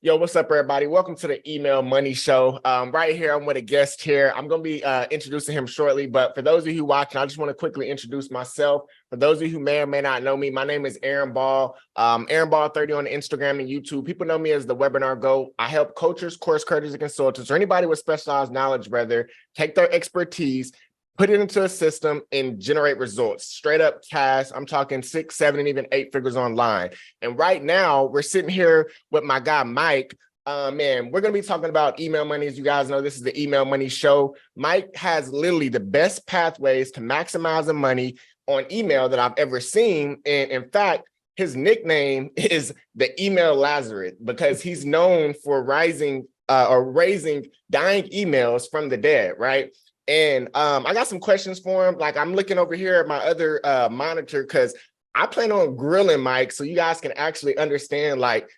Yo, what's up, everybody? Welcome to the Email Money Show. Right here, I'm with a guest here. I'm going to be introducing him shortly, but for those of you who watching, I just want to quickly introduce myself. For those of you who may or may not know me, my name is Aaron Ball. Aaron Ball 30 on Instagram and YouTube. People know me as the Webinar GOAT. I help coaches, course creators, and consultants, or anybody with specialized knowledge, rather, take their expertise, put it into a system, and generate results. Straight up cash. I'm talking 6, 7, and even 8 figures online. And right now, we're sitting here with my guy, Mike. Man, we're going to be talking about email money. As you guys know, this is the Email Money Show. Mike has literally the best pathways to maximizing money on email that I've ever seen. And in fact, his nickname is the Email Lazarus because he's known for raising dying emails from the dead, right? And I got some questions for him. Like, I'm looking over here at my other monitor because I plan on grilling Mike so you guys can actually understand like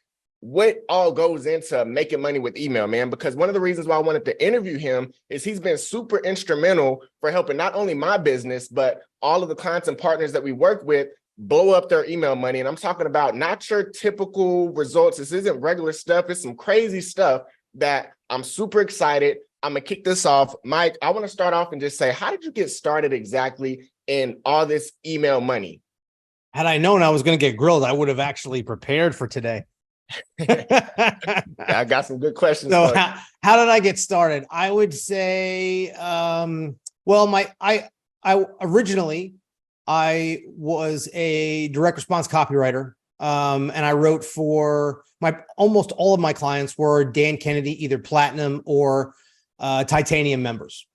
what all goes into making money with email, man. Because one of the reasons why I wanted to interview him is he's been super instrumental for helping not only my business, but all of the clients and partners that we work with blow up their email money. And I'm talking about not your typical results. This isn't regular stuff. It's some crazy stuff that I'm super excited. I'm going to kick this off. Mike, I want to start off and just say, how did you get started exactly in all this email money? Had I known I was going to get grilled, I would have actually prepared for today. I got some good questions. So how did I get started? I would say, originally I was a direct response copywriter. And I wrote for almost all of my clients were Dan Kennedy, either platinum or titanium members.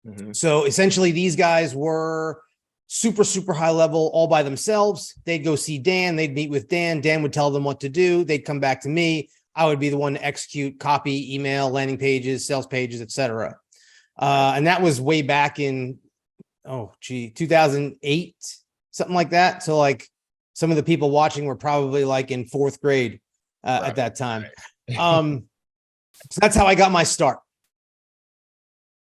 Mm-hmm. So essentially these guys were super, super high level all by themselves. They'd go see Dan, they'd meet with Dan. Dan would tell them what to do. They'd come back to me. I would be the one to execute copy, email, landing pages, sales pages, etc. And that was way back in, 2008, something like that. So like some of the people watching were probably like in 4th grade at that time. So that's how I got my start.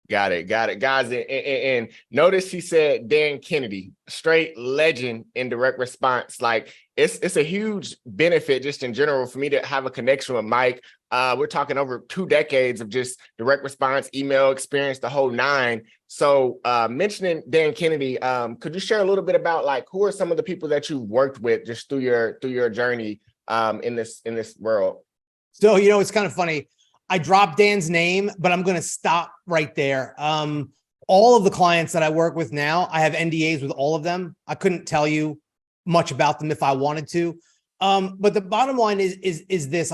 Got it. Guys, and notice he said Dan Kennedy, straight legend in direct response. Like it's a huge benefit just in general for me to have a connection with Mike. We're talking over 2 decades of just direct response, email experience, the whole 9. So mentioning Dan Kennedy, could you share a little bit about like who are some of the people that you've worked with just through your journey in this world? So, it's kind of funny. I dropped Dan's name, but I'm going to stop right there. All of the clients that I work with now, I have NDAs with all of them. I couldn't tell you much about them if I wanted to. But the bottom line is this: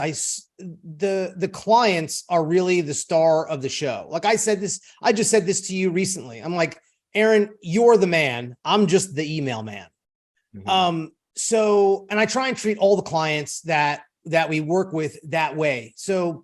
the clients are really the star of the show. Like I just said this to you recently. I'm like, Aaron, you're the man. I'm just the email man. Mm-hmm. And I try and treat all the clients that we work with that way. So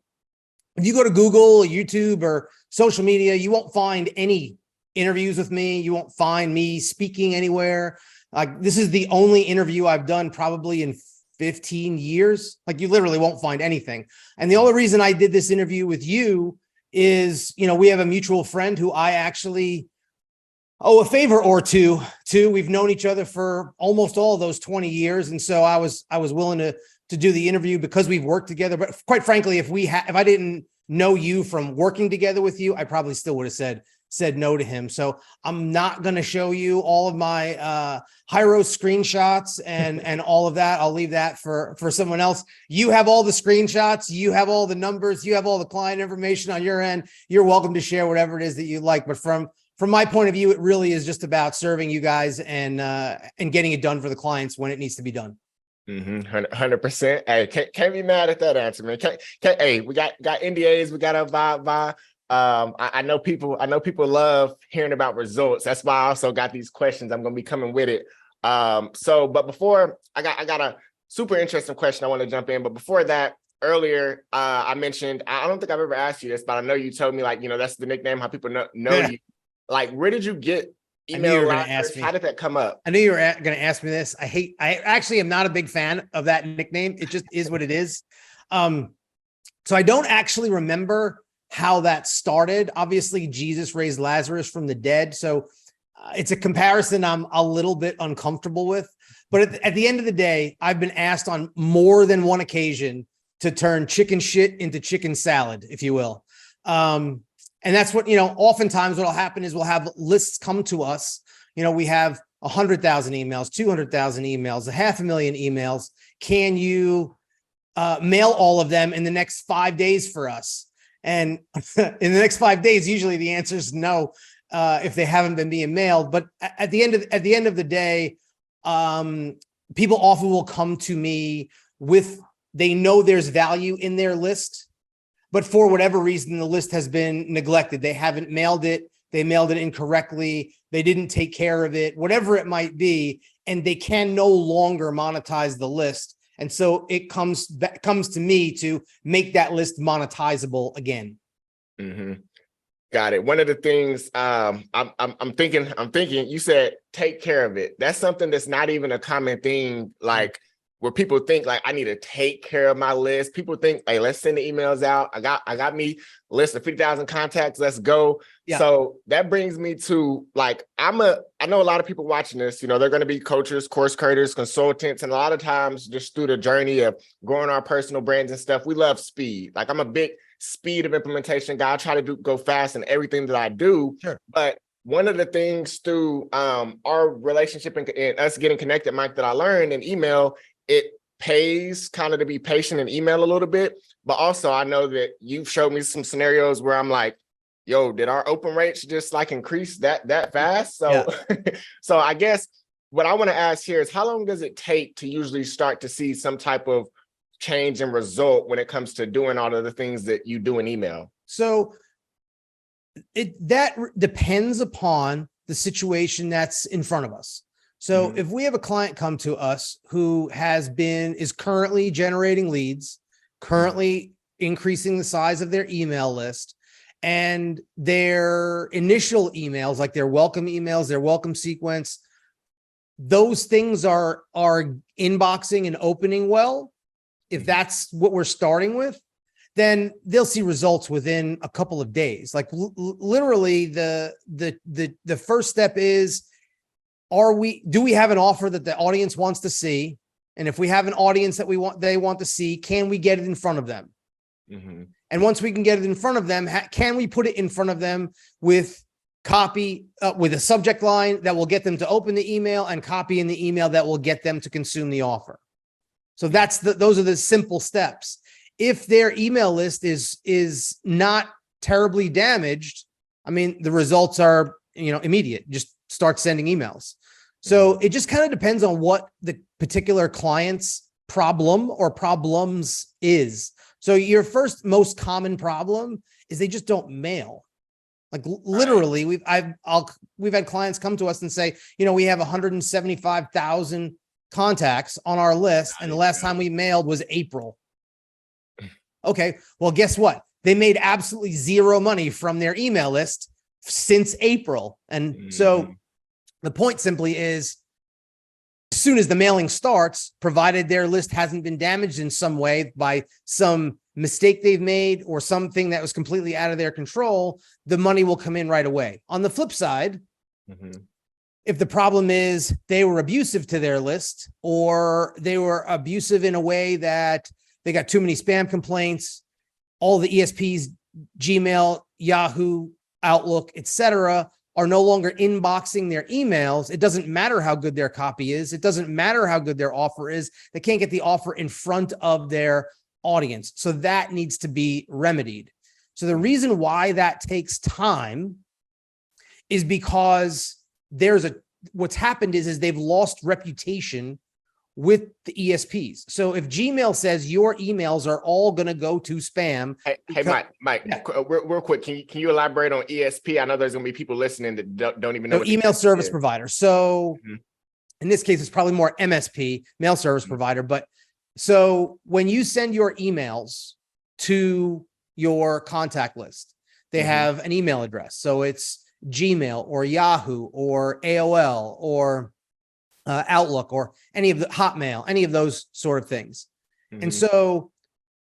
if you go to Google or YouTube or social media, you won't find any interviews with me. You won't find me speaking anywhere. Like this is the only interview I've done probably in 15 years. Like you literally won't find anything. And the only reason I did this interview with you is, we have a mutual friend who I actually owe a favor or two to. We've known each other for almost all of those 20 years. And so I was willing to do the interview because we've worked together. But quite frankly, if I didn't know you from working together with you, I probably still would have said no to him. So I'm not going to show you all of my Hyro screenshots and all of that. I'll leave that for someone else. You have all the screenshots. You have all the numbers. You have all the client information on your end. You're welcome to share whatever it is that you like. But from my point of view, it really is just about serving you guys and getting it done for the clients when it needs to be done. 100%. Hey, can't be mad at that answer, man. Hey, we got NDAs. We got to abide by. I know people love hearing about results. That's why I also got these questions. I'm going to be coming with it. But before I got a super interesting question I want to jump in. But before that, earlier I mentioned, I don't think I've ever asked you this, but I know you told me like, that's the nickname, how people know you. Like, where did you get email? How did that come up? I knew you were going to ask me this. I actually am not a big fan of that nickname. It just is what it is. So I don't actually remember how that started. Obviously, Jesus raised Lazarus from the dead. So it's a comparison I'm a little bit uncomfortable with. But at the end of the day, I've been asked on more than one occasion to turn chicken shit into chicken salad, if you will. And that's what, oftentimes what'll happen is we'll have lists come to us. We have 100,000 emails, 200,000 emails, 500,000 emails. Can you mail all of them in the next 5 days for us? And in the next 5 days, usually the answer is no, if they haven't been being mailed. But at the end of the day, people often will come to me they know there's value in their list, but for whatever reason, the list has been neglected. They haven't mailed it. They mailed it incorrectly. They didn't take care of it, whatever it might be. And they can no longer monetize the list. And so it comes to me to make that list monetizable again. Mm-hmm. Got it. One of the things I'm thinking, you said, take care of it. That's something that's not even a common thing. Like, where people think like, I need to take care of my list. People think, hey, let's send the emails out. I got me a list of 50,000 contacts. Let's go. Yeah. So that brings me to like, I know a lot of people watching this, they're going to be coaches, course creators, consultants. And a lot of times just through the journey of growing our personal brands and stuff, we love speed. Like, I'm a big speed of implementation guy. I try to go fast in everything that I do. Sure. But one of the things through our relationship and us getting connected, Mike, that I learned in email, it pays kind of to be patient in email a little bit. But also I know that you've showed me some scenarios where I'm like, yo, did our open rates just like increase that fast? So, yeah. So I guess what I want to ask here is, how long does it take to usually start to see some type of change and result when it comes to doing all of the things that you do in email? So that depends upon the situation that's in front of us. So if we have a client come to us who is currently generating leads, currently increasing the size of their email list, and their initial emails, like their welcome emails, their welcome sequence, those things are inboxing and opening well, if that's what we're starting with, then they'll see results within a couple of days. Like literally the first step is, do we have an offer that the audience wants to see? And if we have an audience that they want to see, can we get it in front of them? Mm-hmm. And once we can get it in front of them, can we put it in front of them with copy, with a subject line that will get them to open the email, and copy in the email that will get them to consume the offer? So those are the simple steps. If their email list is not terribly damaged, I mean, the results are, immediate. Just start sending emails. So it just kind of depends on what the particular client's problem or problems is. So your first most common problem is they just don't mail. Like literally, we've had clients come to us and say, we have 175,000 contacts on our list, and the last time we mailed was April. Okay, well, guess what? They made absolutely zero money from their email list since April. And so the point simply is, as soon as the mailing starts, provided their list hasn't been damaged in some way by some mistake they've made or something that was completely out of their control, the money will come in right away. On the flip side, if the problem is they were abusive to their list, or they were abusive in a way that they got too many spam complaints, all the ESPs, Gmail, Yahoo, Outlook, etc., are no longer inboxing their emails. It doesn't matter how good their copy is. It doesn't matter how good their offer is. They can't get the offer in front of their audience. So that needs to be remedied. So the reason why that takes time is because what's happened is they've lost reputation with the ESPs. So if Gmail says your emails are all going to go to spam. Hey, Mike, yeah. Real quick, can you elaborate on ESP? I know there's going to be people listening that don't even know. So email service provider. So in this case, it's probably more MSP, mail service provider. But so when you send your emails to your contact list, they have an email address. So it's Gmail or Yahoo or AOL or Outlook or any of the Hotmail, any of those sort of things. And so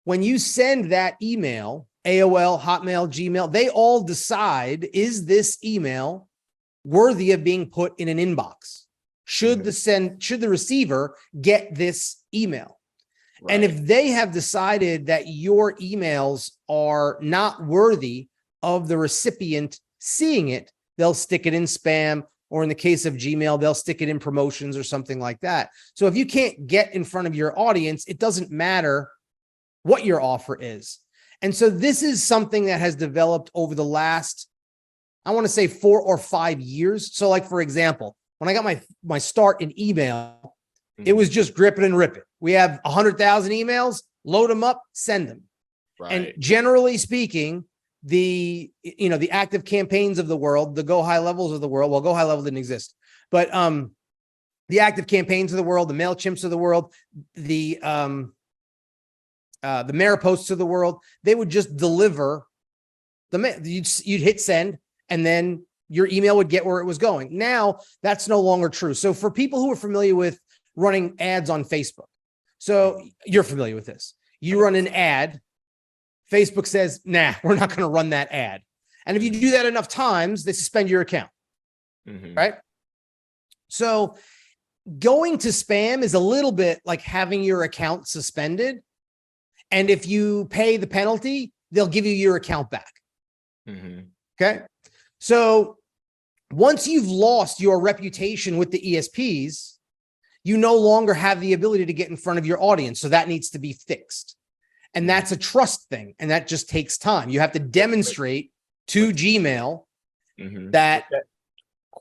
when you send that email, AOL, Hotmail, Gmail, they all decide, is this email worthy of being put in an inbox? Should the receiver get this email? And if they have decided that your emails are not worthy of the recipient seeing it, they'll stick it in spam, or in the case of Gmail, they'll stick it in promotions or something like that. So if you can't get in front of your audience, it doesn't matter what your offer is. And so this is something that has developed over the last, I want to say 4 or 5 years. So like, for example, when I got my start in email, it was just grip it and rip it. We have 100,000 emails, load them up, send them. And generally speaking, the active campaigns of the world, the Go High Levels of the world, well, Go High Level didn't exist, but the active campaigns of the world, the MailChimps of the world, the Mariposts of the world, they would just deliver the mail. You'd hit send, and then your email would get where it was going. Now that's no longer true. So for people who are familiar with running ads on Facebook, so you're familiar with this, you run an ad, Facebook says, nah, we're not going to run that ad. And if you do that enough times, they suspend your account, right? So going to spam is a little bit like having your account suspended. And if you pay the penalty, they'll give you your account back. Okay. So once you've lost your reputation with the ESPs, you no longer have the ability to get in front of your audience. So that needs to be fixed. And that's a trust thing. And that just takes time. You have to demonstrate to Gmail that.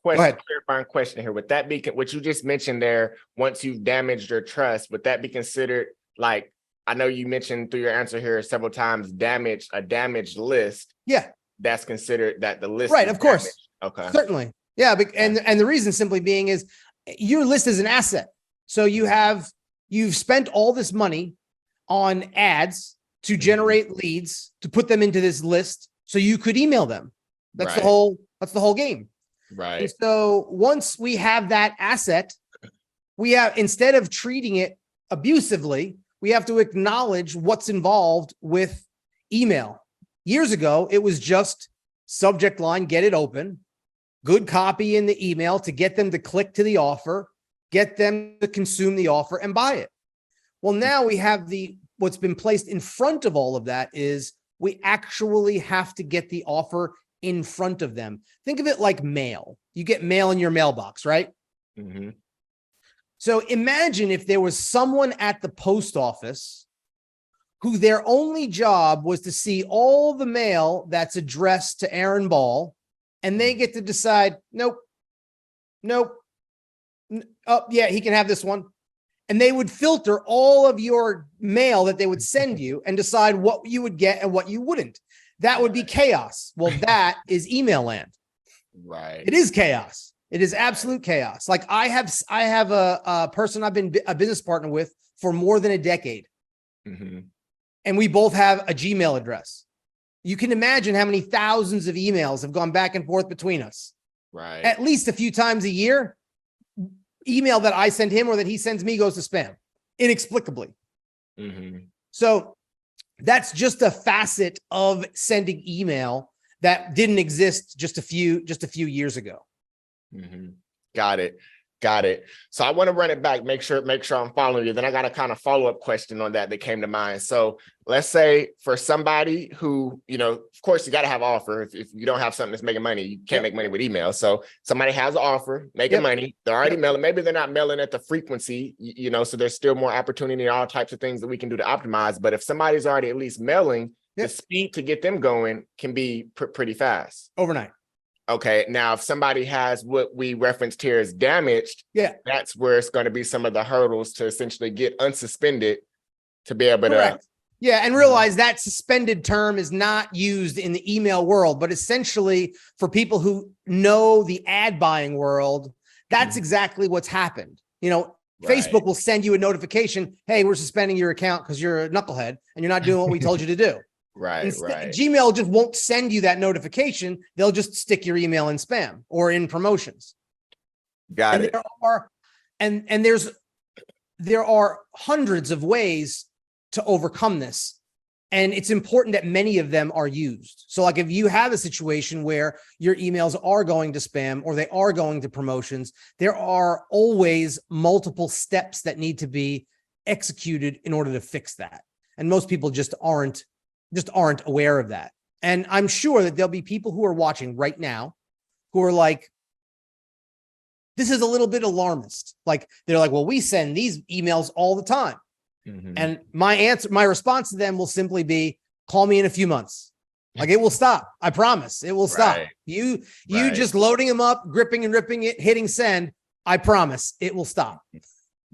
Clarifying question here. Would that be what you just mentioned there? Once you've damaged your trust, would that be considered, like, I know you mentioned through your answer here several times, a damaged list? Yeah. That's considered that the list. Right. Of course. Damaged. Okay. Certainly. Yeah. And the reason simply being is your list is an asset. So you've spent all this money on ads to generate leads, to put them into this list so you could email them. That's the whole game. Right. And so once we have that asset, instead of treating it abusively, we have to acknowledge what's involved with email. Years ago, it was just subject line, get it open, good copy in the email to get them to click to the offer, get them to consume the offer and buy it. Well, now we have what's been placed in front of all of that is we actually have to get the offer in front of them. Think of it like mail. You get mail in your mailbox, right? So imagine if there was someone at the post office who their only job was to see all the mail that's addressed to Aaron Ball, and they get to decide, nope. Oh, yeah, he can have this one. And they would filter all of your mail that they would send you and decide what you would get and what you wouldn't. That would be chaos. Well, that is email land. Right. It is chaos. It is absolute chaos. Like I have a person I've been a business partner with for more than a decade. And we both have a Gmail address. You can imagine how many thousands of emails have gone back and forth between us. Right. At least a few times a year. Email that I send him or that he sends me goes to spam inexplicably. So that's just a facet of sending email that didn't exist just a few years ago. Got it. So I want to run it back, make sure I'm following you. Then I got a kind of follow-up question on that came to mind. So let's say for somebody who, of course you got to have an offer. If you don't have something that's making money, you can't make money with email. So somebody has an offer, making money. They're already mailing. Maybe they're not mailing at the frequency, so there's still more opportunity and all types of things that we can do to optimize. But if somebody's already at least mailing, the speed to get them going can be pretty fast. Overnight. Okay, now if somebody has what we referenced here as damaged, that's where it's going to be some of the hurdles to essentially get unsuspended to be able to. Yeah, and realize that suspended term is not used in the email world, but essentially for people who know the ad buying world, that's exactly what's happened. Facebook will send you a notification, hey, we're suspending your account because you're a knucklehead and you're not doing what we told you to do. Right. Gmail just won't send you that notification. They'll just stick your email in spam or in promotions. Got it. There are hundreds of ways to overcome this. And it's important that many of them are used. So like if you have a situation where your emails are going to spam or they are going to promotions, there are always multiple steps that need to be executed in order to fix that. And most people just aren't aware of that. And I'm sure that there'll be people who are watching right now who are like, this is a little bit alarmist. Like, they're like, well, we send these emails all the time. Mhm. And my response to them will simply be, call me in a few months. Like, it will stop. I promise it will stop. Right. You Right. just loading them up, gripping and ripping it, hitting send. I promise it will stop.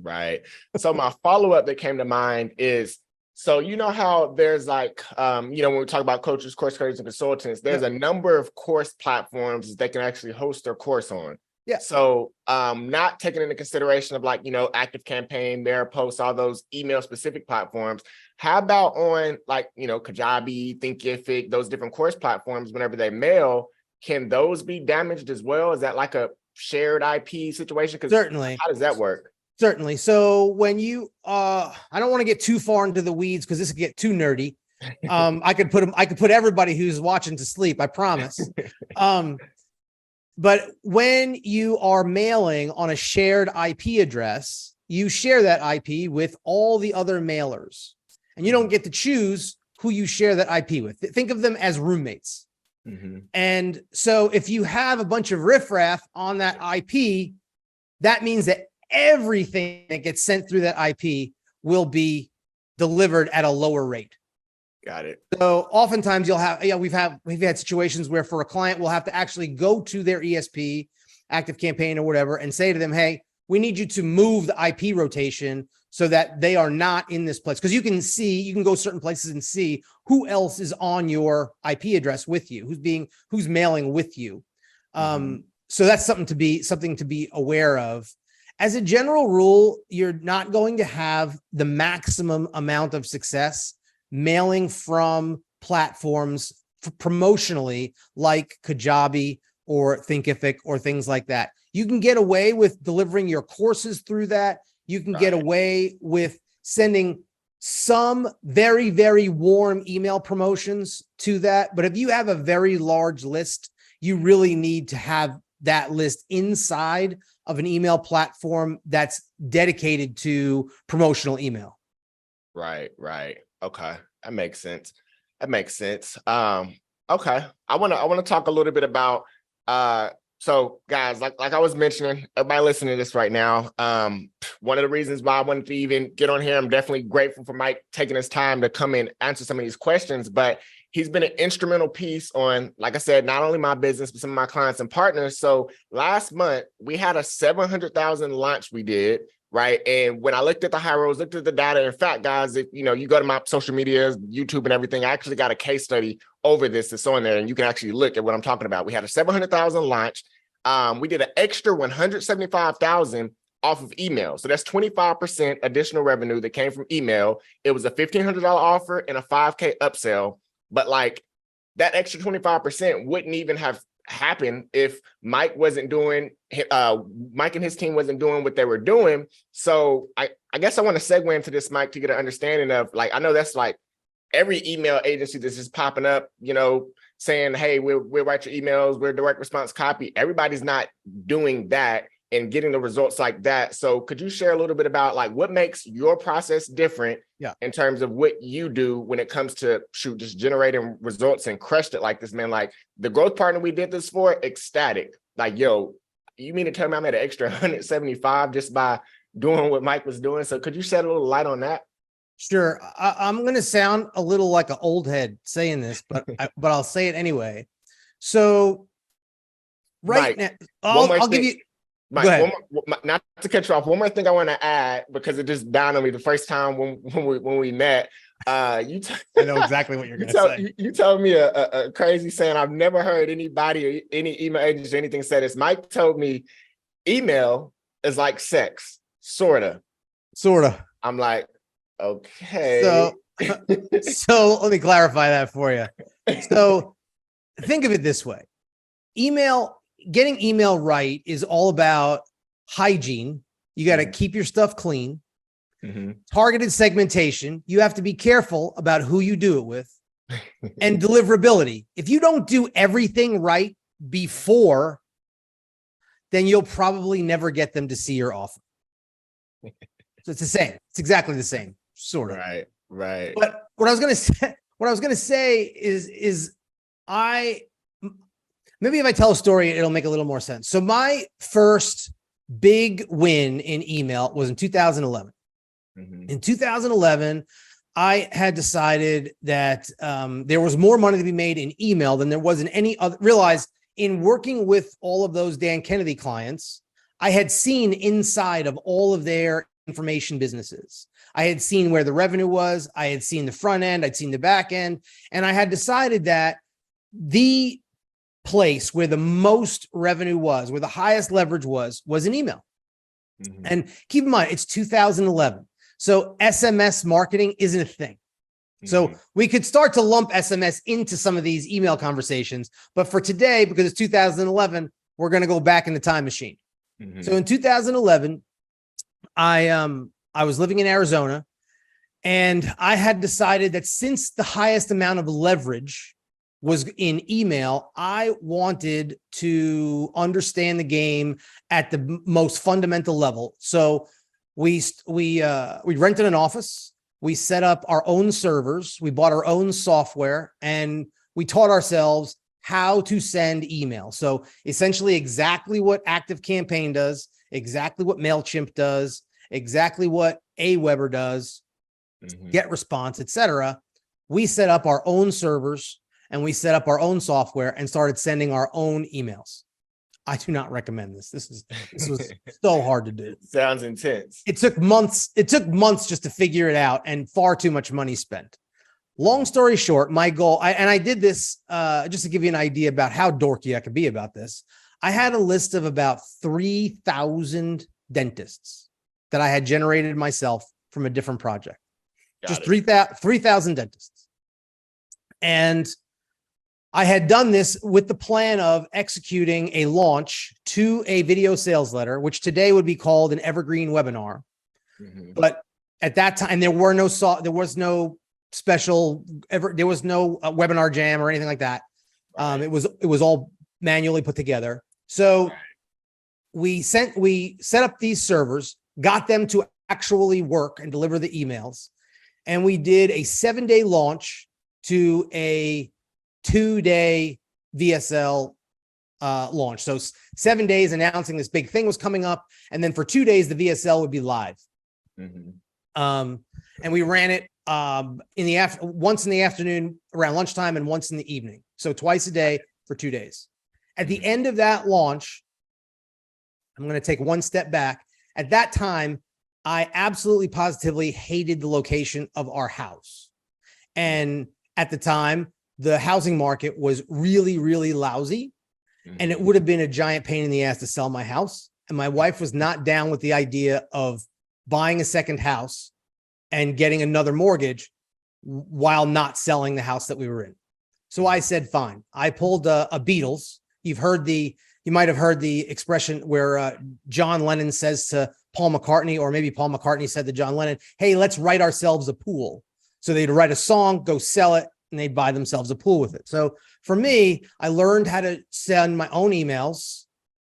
Right. So my follow-up that came to mind is, so you know how there's like, when we talk about coaches, course creators, and consultants, there's a number of course platforms they can actually host their course on. Yeah. So not taking into consideration of like, Active Campaign, Post, all those email specific platforms. How about on like, Kajabi, Thinkific, those different course platforms, whenever they mail, can those be damaged as well? Is that like a shared IP situation? Because Certainly. how does that work? Certainly. So when you, I don't want to get too far into the weeds because this could get too nerdy. I could put everybody who's watching to sleep. I promise. But when you are mailing on a shared IP address, you share that IP with all the other mailers, and you don't get to choose who you share that IP with. Think of them as roommates. Mm-hmm. And so if you have a bunch of riffraff on that IP, that means that everything that gets sent through that IP will be delivered at a lower rate. Got it. So oftentimes you'll have, we've had situations where for a client, we'll have to actually go to their ESP, Active Campaign or whatever, and say to them, hey, we need you to move the IP rotation so that they are not in this place. Because you can go certain places and see who else is on your IP address with you, who's mailing with you. So that's something to be aware of. As a general rule, you're not going to have the maximum amount of success mailing from platforms promotionally like Kajabi or Thinkific or things like that. You can get away with delivering your courses through that. You can get away with sending some very, very warm email promotions to that. But if you have a very large list, you really need to have that list inside of an email platform that's dedicated to promotional email. Right. Okay. That makes sense. Okay. I want to talk a little bit about, so guys, like I was mentioning, everybody listening to this right now, one of the reasons why I wanted to even get on here, I'm definitely grateful for Mike taking his time to come and answer some of these questions, but he's been an instrumental piece on, like I said, not only my business, but some of my clients and partners. So last month we had a 700,000 launch we did, right? And when I looked at the high roads, looked at the data, in fact, guys, if you go to my social media, YouTube and everything, I actually got a case study over this that's on there, and you can actually look at what I'm talking about. We had a 700,000 launch. We did an extra 175,000 off of email. So that's 25% additional revenue that came from email. It was a $1,500 offer and a $5K upsell. But like that extra 25% wouldn't even have happened if Mike and his team wasn't doing what they were doing. So I guess I want to segue into this, Mike, to get an understanding of, like, I know that's like every email agency that's just popping up, saying, hey, we'll write your emails, we're direct response copy. Everybody's not doing that and getting the results like that. So could you share a little bit about like what makes your process different in terms of what you do when it comes to just generating results and crushed it like this, man? Like the growth partner we did this for, ecstatic. Like, yo, you mean to tell me I made an extra 175 just by doing what Mike was doing? So could you shed a little light on that? Sure. I'm going to sound a little like an old head saying this, but I'll say it anyway. So Mike, now, I'll give you. Mike, not to cut you off. One more thing I want to add, because it just dawned on me the first time when we met. I know exactly what you're going to say. You told me a crazy saying. I've never heard anybody or any email agent or anything say this. Mike told me email is like sex, sorta. I'm like, okay. So let me clarify that for you. So think of it this way. Getting email right is all about hygiene. You got to keep your stuff clean. Targeted segmentation. You have to be careful about who you do it with. And deliverability. If you don't do everything right before, then you'll probably never get them to see your offer. So it's the same. It's exactly the same, sort of. Right. But what I was gonna say is I maybe if I tell a story, it'll make a little more sense. So my first big win in email was in 2011. In 2011, I had decided that there was more money to be made in email than there was in any other. Realized in working with all of those Dan Kennedy clients, I had seen inside of all of their information businesses. I had seen where the revenue was. I had seen the front end. I'd seen the back end. And I had decided that the place where the most revenue was, where the highest leverage was in email. And keep in mind, it's 2011. So SMS marketing isn't a thing. So we could start to lump SMS into some of these email conversations. But for today, because it's 2011, we're going to go back in the time machine. So in 2011, I was living in Arizona, and I had decided that since the highest amount of leverage was in email, I wanted to understand the game at the most fundamental level. So we rented an office. We set up our own servers. We bought our own software, and we taught ourselves how to send email. So essentially exactly what ActiveCampaign does, exactly what MailChimp does, exactly what Aweber does, GetResponse, etc. We set up our own servers and we set up our own software and started sending our own emails. I do not recommend this. This was so hard to do. Sounds intense. It took months. It took months just to figure it out, and far too much money spent. Long story short, my goal, I did this just to give you an idea about how dorky I could be about this. I had a list of about 3,000 dentists that I had generated myself from a different project. Just 3,000 dentists. And I had done this with the plan of executing a launch to a video sales letter, which today would be called an evergreen webinar. But at that time, there was no special there was no webinar jam or anything like that. It was all manually put together. So we set up these servers, got them to actually work and deliver the emails. And we did a 7-day launch to a 2-day VSL launch. So 7 days announcing this big thing was coming up. And then for 2 days, the VSL would be live. And we ran it once in the afternoon around lunchtime and once in the evening. So twice a day for 2 days. At the end of that launch, I'm going to take one step back. At that time, I absolutely positively hated the location of our house. And at the time, the housing market was really, really lousy. And it would have been a giant pain in the ass to sell my house. And my wife was not down with the idea of buying a second house and getting another mortgage while not selling the house that we were in. So I said, fine. I pulled a Beatles. You might have heard the expression where John Lennon says to Paul McCartney, or maybe Paul McCartney said to John Lennon, hey, let's write ourselves a pool. So they'd write a song, go sell it, and they'd buy themselves a pool with it. So for me, I learned how to send my own emails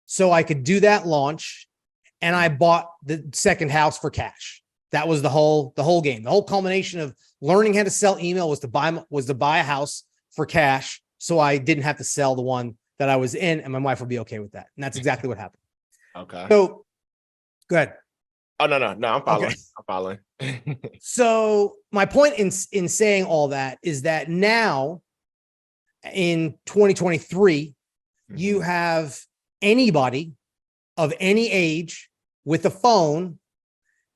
so I could do that launch. And I bought the second house for cash. That was the whole game. The whole culmination of learning how to sell email was to buy a house for cash. So I didn't have to sell the one that I was in, and my wife would be okay with that. And that's exactly what happened. Okay. So go ahead. Oh, no, I'm following. Okay. I'm following. So my point in saying all that is that now in 2023, you have anybody of any age with a phone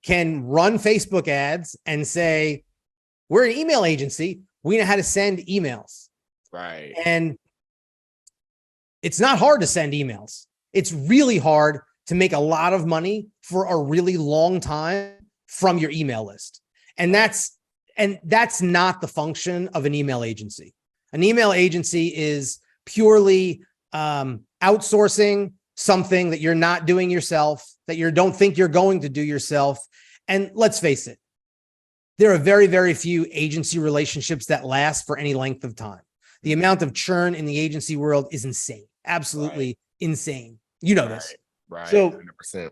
can run Facebook ads and say, we're an email agency. We know how to send emails. Right. And it's not hard to send emails. It's really hard to make a lot of money for a really long time from your email list. And that's not the function of an email agency. An email agency is purely outsourcing something that you're not doing yourself, that you don't think you're going to do yourself. And let's face it, there are very, very few agency relationships that last for any length of time. The amount of churn in the agency world is insane, absolutely insane. You know this. Right. So 100%.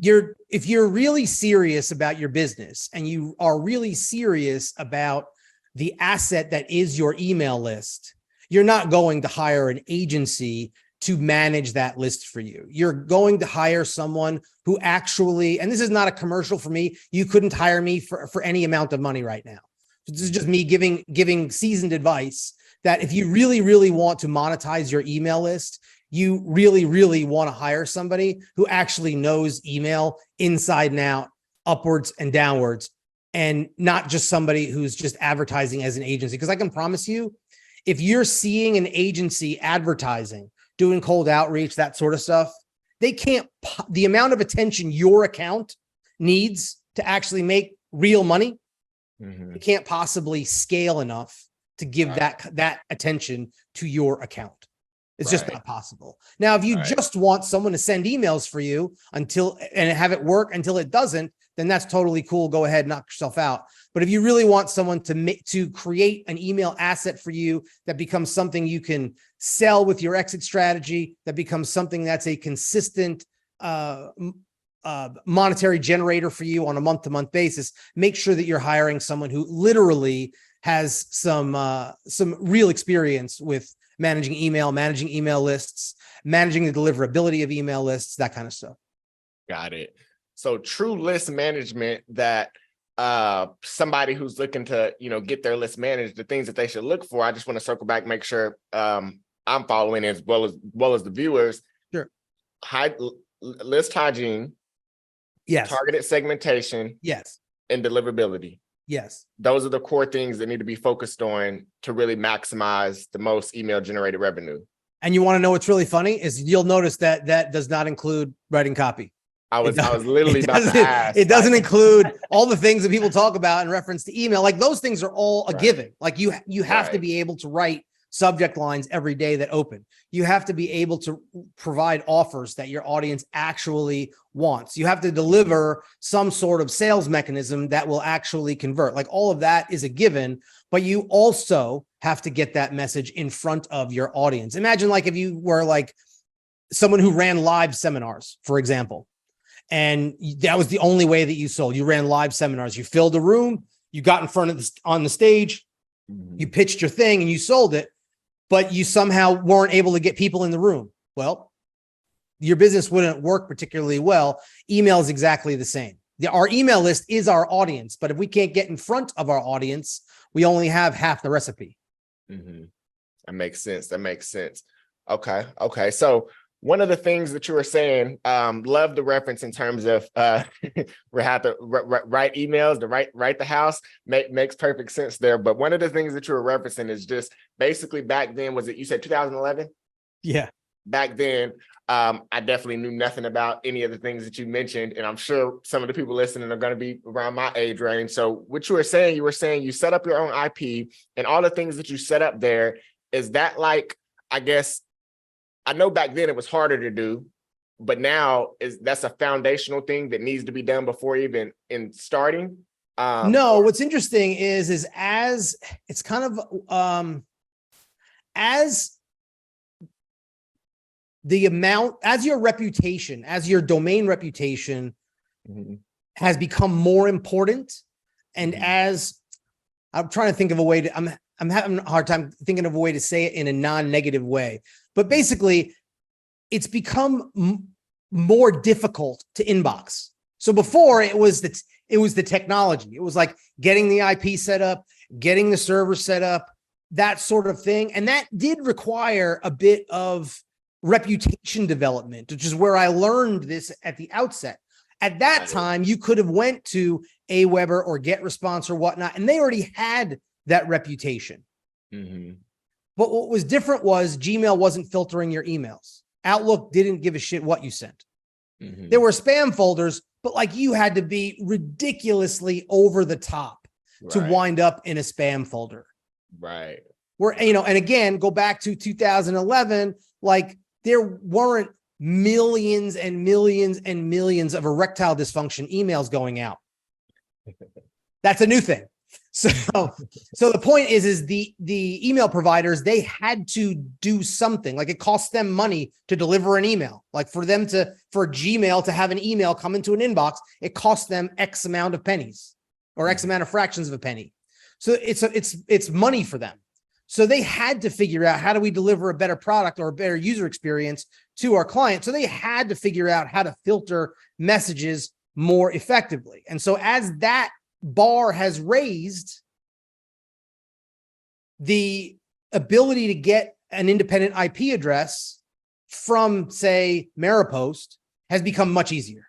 if you're really serious about your business and you are really serious about the asset that is your email list, you're not going to hire an agency to manage that list for you. You're going to hire someone who actually, and this is not a commercial for me, you couldn't hire me for any amount of money right now. This is just me giving seasoned advice that if you really, really want to monetize your email list, you really, really want to hire somebody who actually knows email inside and out, upwards and downwards, and not just somebody who's just advertising as an agency. Because I can promise you, if you're seeing an agency advertising, doing cold outreach, that sort of stuff, they can't, the amount of attention your account needs to actually make real money, it can't possibly scale enough to give that attention to your account. It's just not possible. Now, if you just want someone to send emails for you and have it work until it doesn't, then that's totally cool. Go ahead, knock yourself out. But if you really want someone to create an email asset for you that becomes something you can sell with your exit strategy, that becomes something that's a consistent monetary generator for you on a month-to-month basis, make sure that you're hiring someone who literally has some real experience with managing email lists, managing the deliverability of email lists, that kind of stuff. Got it. So true list management, that somebody who's looking to, get their list managed, the things that they should look for. I just want to circle back, make sure I'm following as well as the viewers. Sure. List hygiene. Yes. Targeted segmentation. Yes. And deliverability. Yes. Those are the core things that need to be focused on to really maximize the most email generated revenue. And you want to know what's really funny is you'll notice that does not include writing copy. I was literally about to ask. It doesn't include all the things that people talk about in reference to email. Like those things are all a given. Like you have to be able to write subject lines every day that open. You have to be able to provide offers that your audience actually wants. You have to deliver some sort of sales mechanism that will actually convert. Like all of that is a given, but you also have to get that message in front of your audience. Imagine like if you were like someone who ran live seminars, for example, and that was the only way that you sold. You ran live seminars. You filled a room, you got in front of on the stage, you pitched your thing and you sold it, but you somehow weren't able to get people in the room. Well, your business wouldn't work particularly well. Email is exactly the same. Our email list is our audience, but if we can't get in front of our audience, we only have half the recipe. That makes sense. Okay. So one of the things that you were saying, love the reference in terms of we have to write emails, to write the house, makes perfect sense there. But one of the things that you were referencing is just basically back then, was it, you said 2011? Yeah. Back then, I definitely knew nothing about any of the things that you mentioned. And I'm sure some of the people listening are going to be around my age range. So what you were saying you set up your own IP and all the things that you set up there. Is that like, I guess, I know back then it was harder to do, but now that's a foundational thing that needs to be done before even in starting. No, what's interesting is as it's kind of as the amount, as your reputation, as your domain reputation has become more important, and as I'm trying to think of a way to, I'm having a hard time thinking of a way to say it in a non-negative way. But basically, it's become more difficult to inbox. So before it was the technology. It was like getting the IP set up, getting the server set up, that sort of thing. And that did require a bit of reputation development, which is where I learned this at the outset. At that time, you could have went to Aweber or GetResponse or whatnot, and they already had that reputation. But what was different was Gmail wasn't filtering your emails. Outlook didn't give a shit what you sent. There were spam folders, but like you had to be ridiculously over the top to wind up in a spam folder. Right. Where, and again, go back to 2011, like there weren't millions and millions and millions of erectile dysfunction emails going out. That's a new thing. So, so the point is the email providers, they had to do something. Like, it costs them money to deliver an email. Like, for Gmail to have an email come into an inbox, it costs them X amount of pennies or X amount of fractions of a penny. So it's money for them. So they had to figure out, how do we deliver a better product or a better user experience to our client? So they had to figure out how to filter messages more effectively. And so as that bar has raised, the ability to get an independent IP address from, say, Maripost has become much easier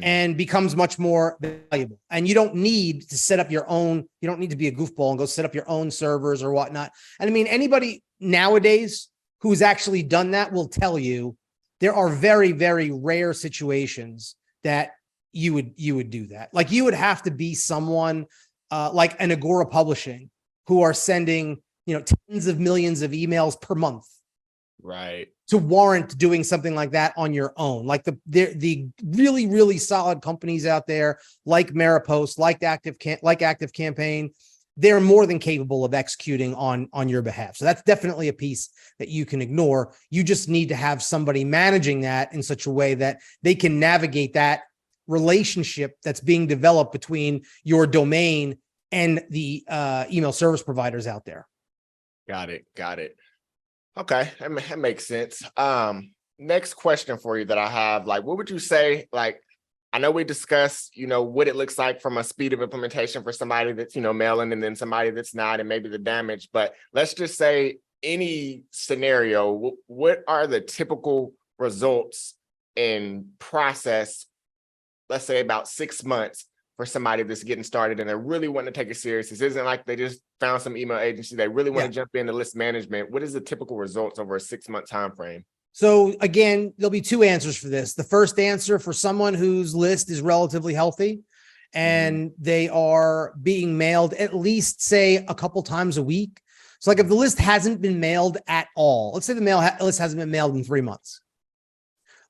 and becomes much more valuable. And you don't need to set up your own, you don't need to be a goofball and go set up your own servers or whatnot. And I mean, anybody nowadays who's actually done that will tell you there are very, very rare situations that you would do that. Like, you would have to be someone like an Agora Publishing, who are sending, tens of millions of emails per month, right, to warrant doing something like that on your own. Like the really, really solid companies out there, like Maripost, like Active Campaign, they're more than capable of executing on your behalf. So that's definitely a piece that you can ignore. You just need to have somebody managing that in such a way that they can navigate that relationship that's being developed between your domain and the email service providers out there. Got it. Okay, that makes sense. Next question for you that I have, like, what would you say, like, I know we discussed, what it looks like from a speed of implementation for somebody that's, mailing, and then somebody that's not, and maybe the damage, but let's just say any scenario, what are the typical results in process, let's say about 6 months, for somebody that's getting started and they really want to take it serious? This isn't like they just found some email agency. They really want to jump into list management. What is the typical results over a 6-month time frame? So again, there'll be two answers for this. The first answer, for someone whose list is relatively healthy and they are being mailed at least, say, a couple times a week. So like, if the list hasn't been mailed at all, let's say the list hasn't been mailed in 3 months.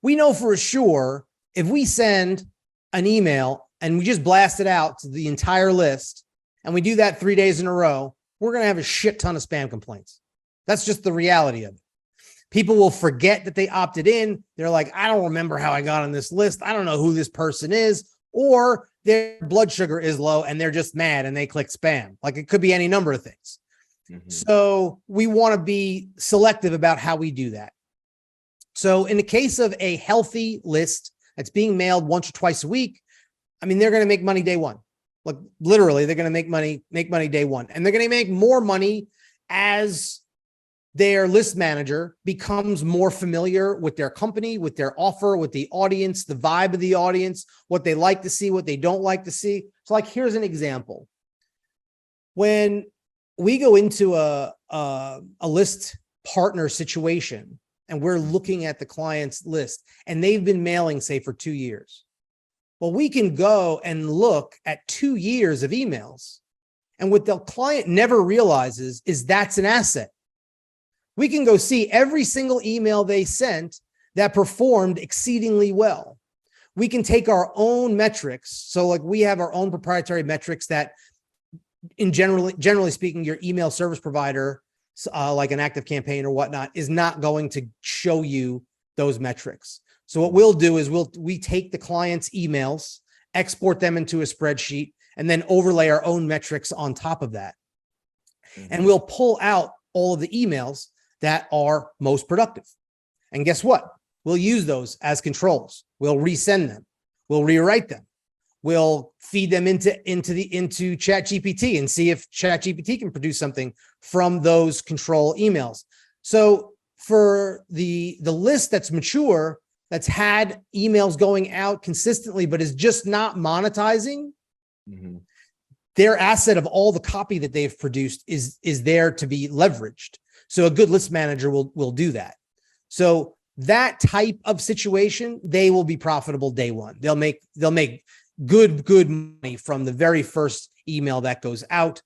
We know for sure, if we send an email and we just blast it out to the entire list, and we do that 3 days in a row, we're going to have a shit ton of spam complaints. That's just the reality of it. People will forget that they opted in. They're like, I don't remember how I got on this list. I don't know who this person is. Or their blood sugar is low and they're just mad and they click spam. Like, it could be any number of things. So we want to be selective about how we do that. So in the case of a healthy list that's being mailed once or twice a week, I mean, they're going to make money day one. Like, literally, they're going to make money day one. And they're going to make more money as their list manager becomes more familiar with their company, with their offer, with the audience, the vibe of the audience, what they like to see, what they don't like to see. So, like, here's an example. When we go into a list partner situation and we're looking at the client's list and they've been mailing, say, for 2 years. Well, we can go and look at 2 years of emails. And what the client never realizes is that's an asset. We can go see every single email they sent that performed exceedingly well. We can take our own metrics. So like, we have our own proprietary metrics that, generally speaking, your email service provider, like an Active Campaign or whatnot, is not going to show you those metrics. So what we'll do is we take the client's emails, export them into a spreadsheet, and then overlay our own metrics on top of that. And we'll pull out all of the emails that are most productive. And guess what? We'll use those as controls. We'll resend them. We'll rewrite them. We'll feed them into ChatGPT and see if ChatGPT can produce something from those control emails. So for the list that's mature, that's had emails going out consistently, but is just not monetizing, their asset of all the copy that they've produced is there to be leveraged. So a good list manager will do that. So that type of situation, they will be profitable day one. They'll make good money from the very first email that goes out.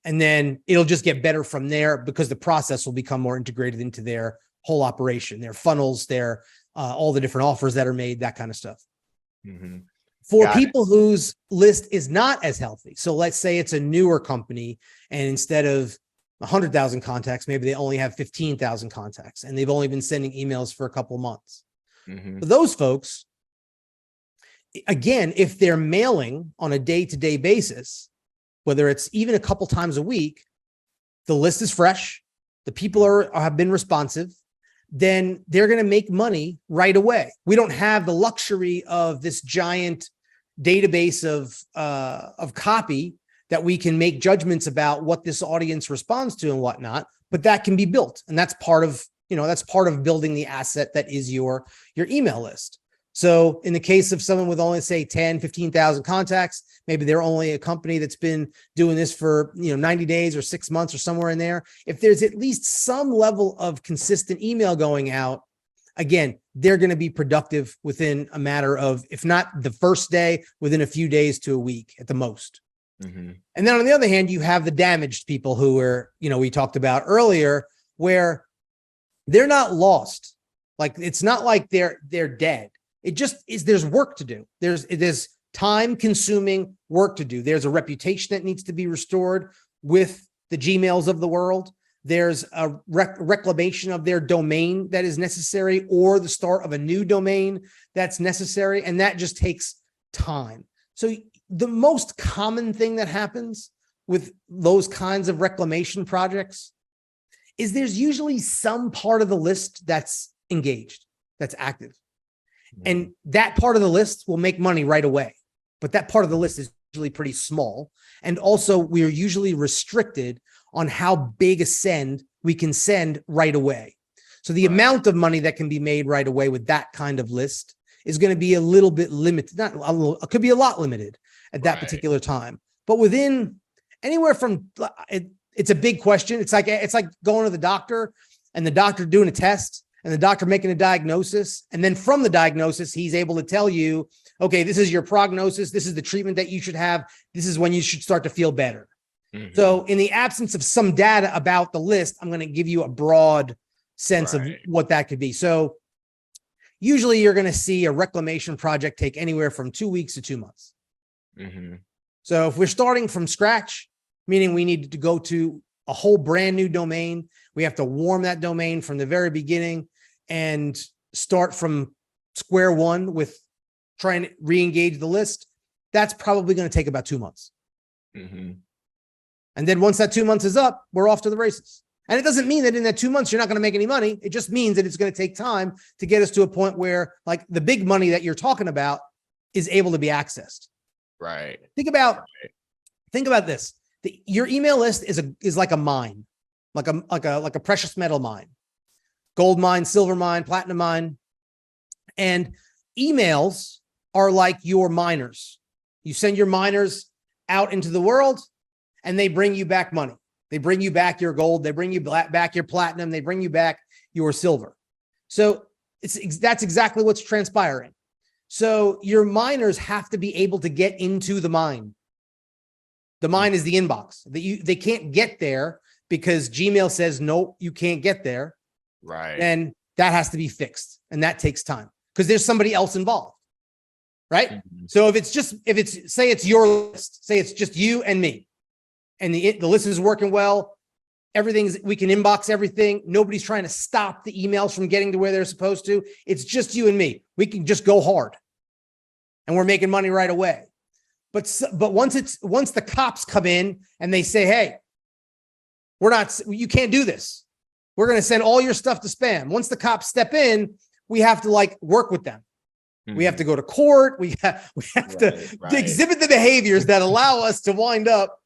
And then it'll just get better from there because the process will become more integrated into their whole operation, their funnels, their all the different offers that are made, that kind of stuff. For Got it. people whose list is not as healthy, so let's say it's a newer company, and instead of 100,000 contacts, maybe they only have 15,000 contacts, and they've only been sending emails for a couple of months. For those folks, again, if they're mailing on a day-to-day basis, whether it's even a couple times a week, the list is fresh, the people have been responsive, then they're going to make money right away. We don't have the luxury of this giant database of copy that we can make judgments about what this audience responds to and whatnot, but that can be built. And that's part of, that's part of building the asset that is your email list. So in the case of someone with only say 10, 15,000 contacts, maybe they're only a company that's been doing this for 90 days or 6 months or somewhere in there. If there's at least some level of consistent email going out, again, they're going to be productive within a matter of, if not the first day, within a few days to a week at the most. And then on the other hand, you have the damaged people who are, we talked about earlier, where they're not lost. Like, it's not like they're dead. It just is, there's work to do. There's time consuming work to do. There's a reputation that needs to be restored with the Gmails of the world. There's a reclamation of their domain that is necessary, or the start of a new domain that's necessary. And that just takes time. So the most common thing that happens with those kinds of reclamation projects is there's usually some part of the list that's engaged, that's active. And that part of the list will make money right away. But that part of the list is usually pretty small. And also, we are usually restricted on how big a send we can send right away. So the amount of money that can be made right away with that kind of list is going to be a little bit limited. Not a little, it could be a lot limited at that particular time. But within anywhere from, it's a big question. It's like going to the doctor and the doctor doing a test and the doctor making a diagnosis. And then from the diagnosis, he's able to tell you, okay, this is your prognosis. This is the treatment that you should have. This is when you should start to feel better. So in the absence of some data about the list, I'm going to give you a broad sense of what that could be. So usually you're going to see a reclamation project take anywhere from 2 weeks to 2 months. So if we're starting from scratch, meaning we need to go to a whole brand new domain, we have to warm that domain from the very beginning and start from square one with trying to re-engage the list. That's probably going to take about 2 months. And then once that 2 months is up, we're off to the races. And it doesn't mean that in that 2 months, you're not going to make any money. It just means that it's going to take time to get us to a point where, like, the big money that you're talking about is able to be accessed. Think about this. Your email list is like a mine, like a precious metal mine, gold mine, silver mine, platinum mine. And emails are like your miners. You send your miners out into the world and they bring you back money. They bring you back your gold. They bring you back your platinum. They bring you back your silver. So that's exactly what's transpiring. So your miners have to be able to get into the mine. The mine is the inbox. They can't get there because Gmail says, no, you can't get there. And that has to be fixed. And that takes time because there's somebody else involved. So if it's say it's your list, say it's just you and me, and the list is working well, we can inbox everything. Nobody's trying to stop the emails from getting to where they're supposed to. It's just you and me. We can just go hard and we're making money right away. But once the cops come in and they say, hey, you can't do this. We're going to send all your stuff to spam. Once the cops step in, we have to work with them. We have to go to court. We have to exhibit the behaviors that allow us to wind up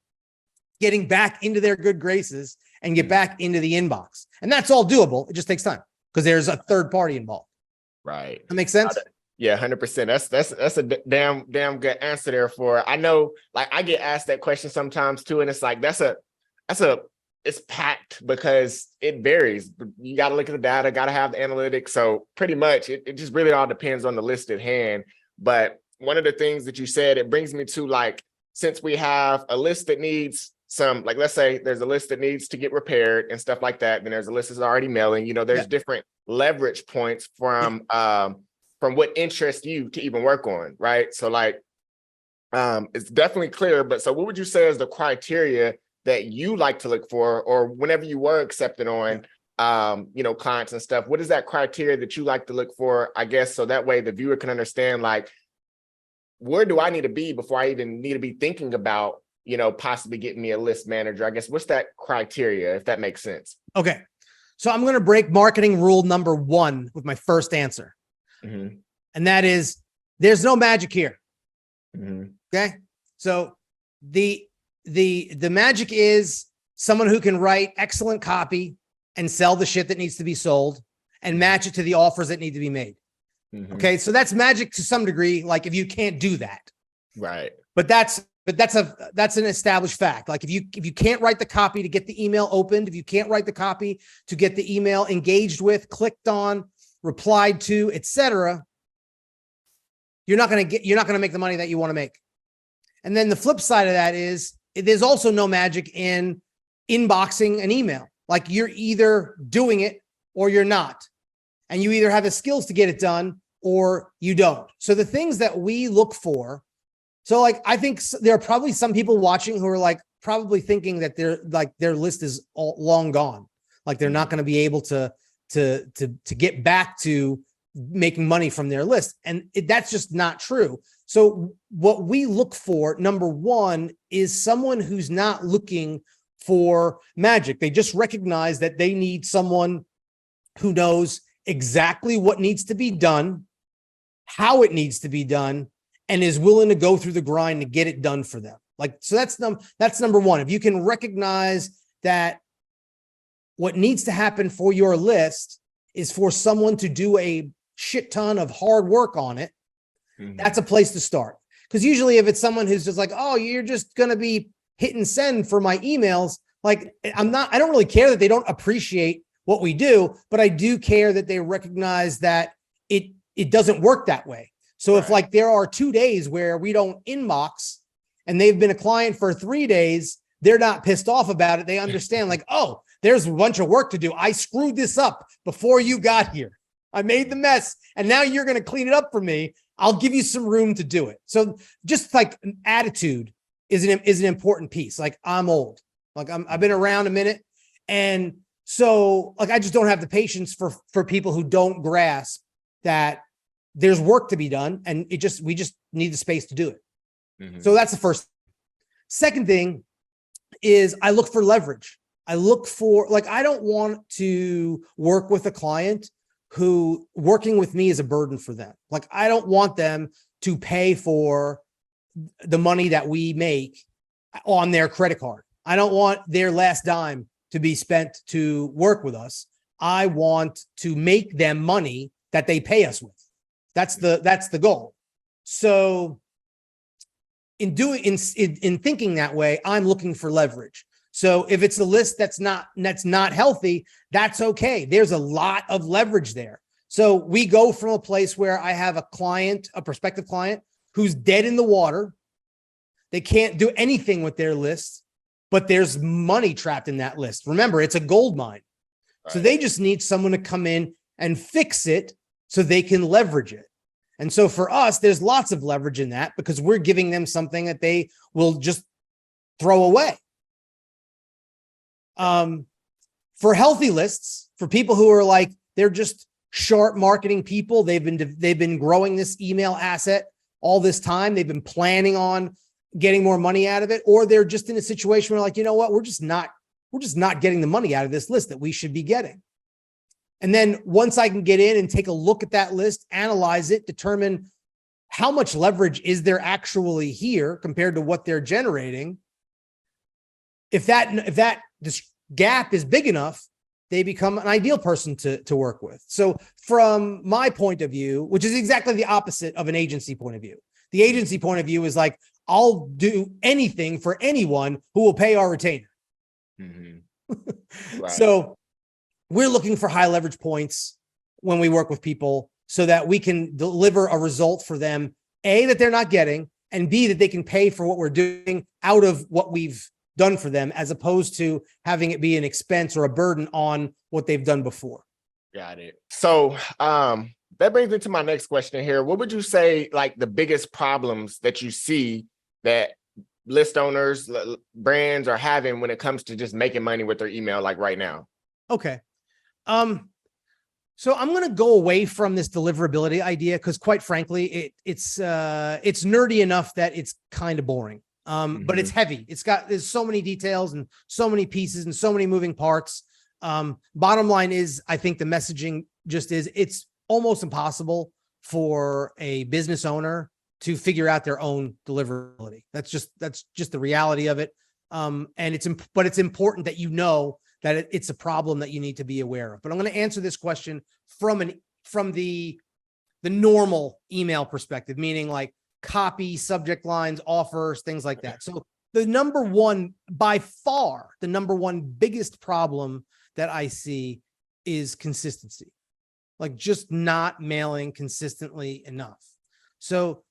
getting back into their good graces and get back into the inbox. And that's all doable. It just takes time because there's a third party involved. That makes sense? Yeah, 100%. That's a damn good answer there for. I know, I get asked that question sometimes too, and it's like it's packed because it varies. You got to look at the data, got to have the analytics. So pretty much, it just really all depends on the list at hand. But one of the things that you said, it brings me to since we have a list that needs some, let's say there's a list that needs to get repaired and stuff like that. Then there's a list that's already mailing. There's different leverage points from what interests you to even work on, right? So It's definitely clear, but so what would you say is the criteria that you like to look for, or whenever you were accepted on, clients and stuff, what is that criteria that you like to look for, I guess, so that way the viewer can understand, like, where do I need to be before I even need to be thinking about, possibly getting me a list manager? I guess, what's that criteria, if that makes sense? Okay. So I'm going to break marketing rule number 1 with my first answer. Mm-hmm. And that is, there's no magic here. Mm-hmm. Okay. So the magic is someone who can write excellent copy and sell the shit that needs to be sold and match it to the offers that need to be made. Mm-hmm. Okay. So that's magic to some degree. Like if you can't do that. Right. But that's an established fact. Like if you can't write the copy to get the email opened, if you can't write the copy to get the email engaged with, clicked on, replied to, etc., you're not going to make the money that you want to make. And then the flip side of that is there's also no magic in inboxing an email. Like you're either doing it or you're not. And you either have the skills to get it done or you don't. So the things that we look for, so like, I think there are probably some people watching who are like probably thinking that their list is all long gone. Like they're not going to be able to get back to making money from their list. And that's just not true. So what we look for, number 1, is someone who's not looking for magic. They just recognize that they need someone who knows exactly what needs to be done, how it needs to be done, and is willing to go through the grind to get it done for them. Like, so that's number 1. If you can recognize that what needs to happen for your list is for someone to do a shit ton of hard work on it, that's a place to start. Because usually if it's someone who's just like, oh, you're just going to be hit and send for my emails, like I don't really care that they don't appreciate what we do, but I do care that they recognize that it doesn't work that way. So right. If like there are 2 days where we don't inbox and they've been a client for 3 days, they're not pissed off about it. They understand like, oh, there's a bunch of work to do. I screwed this up before you got here. I made the mess and now you're going to clean it up for me. I'll give you some room to do it. So just like an attitude is an important piece. Like I'm old, like I've been around a minute. And so like, I just don't have the patience for people who don't grasp that there's work to be done. And we just need the space to do it. Mm-hmm. So that's the first. Second thing is I look for leverage. I look for, like, I don't want to work with a client who working with me is a burden for them. Like, I don't want them to pay for the money that we make on their credit card. I don't want their last dime to be spent to work with us. I want to make them money that they pay us with. That's the goal. So in thinking that way, I'm looking for leverage. So if it's a list that's not healthy, that's okay. There's a lot of leverage there. So we go from a place where I have a prospective client who's dead in the water. They can't do anything with their list, but there's money trapped in that list. Remember, it's a gold mine. Right. So they just need someone to come in and fix it so they can leverage it. And so for us, there's lots of leverage in that because we're giving them something that they will just throw away. For healthy lists, for people who are like, they're just sharp marketing people. They've been growing this email asset all this time. They've been planning on getting more money out of it, or they're just in a situation where like, you know what, we're just not getting the money out of this list that we should be getting. And then once I can get in and take a look at that list, analyze it, determine how much leverage is there actually here compared to what they're generating. If this gap is big enough, they become an ideal person to work with. So from my point of view, which is exactly the opposite of an agency point of view, the agency point of view is like, I'll do anything for anyone who will pay our retainer. Mm-hmm. Right. So we're looking for high leverage points when we work with people so that we can deliver a result for them, A, that they're not getting, and B, that they can pay for what we're doing out of what we've done for them, as opposed to having it be an expense or a burden on what they've done before. Got it. So that brings me to my next question here. What would you say, like, the biggest problems that you see that list owners, brands are having when it comes to just making money with their email, like right now? Okay. So I'm going to go away from this deliverability idea because, quite frankly, it's nerdy enough that it's kind of boring. But it's heavy. There's so many details and so many pieces and so many moving parts. Bottom line is, I think the messaging it's almost impossible for a business owner to figure out their own deliverability. That's just the reality of it. And it's important that you know that it's a problem that you need to be aware of. But I'm going to answer this question from the normal email perspective, meaning like copy, subject lines, offers, things like that. So by far, the number one biggest problem that I see is consistency, like just not mailing consistently enough. So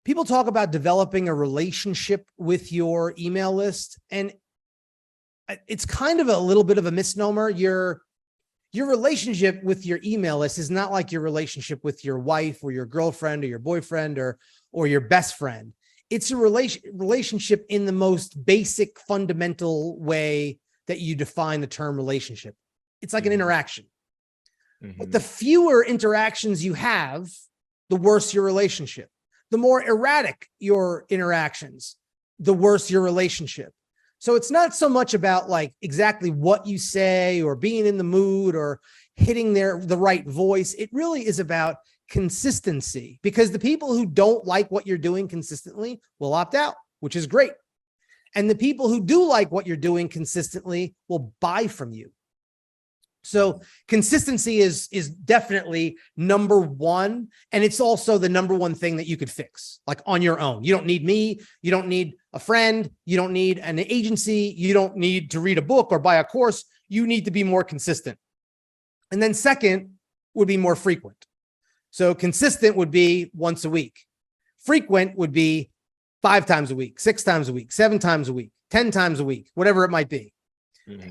people talk about developing a relationship with your email list, and it's kind of a little bit of a misnomer. Your relationship with your email list is not like your relationship with your wife or your girlfriend or your boyfriend or your best friend. It's a relationship in the most basic, fundamental way that you define the term relationship. It's like an interaction. But the fewer interactions you have, the worse your relationship. The more erratic your interactions, the worse your relationship. So it's not so much about like exactly what you say or being in the mood or hitting the right voice. It really is about consistency, because the people who don't like what you're doing consistently will opt out, which is great. And the people who do like what you're doing consistently will buy from you. So consistency is definitely number one. And it's also the number one thing that you could fix, like on your own. You don't need me. You don't need a friend. You don't need an agency. You don't need to read a book or buy a course. You need to be more consistent. And then second would be more frequent. So consistent would be once a week. Frequent would be 5 times a week, 6 times a week, 7 times a week, 10 times a week, whatever it might be.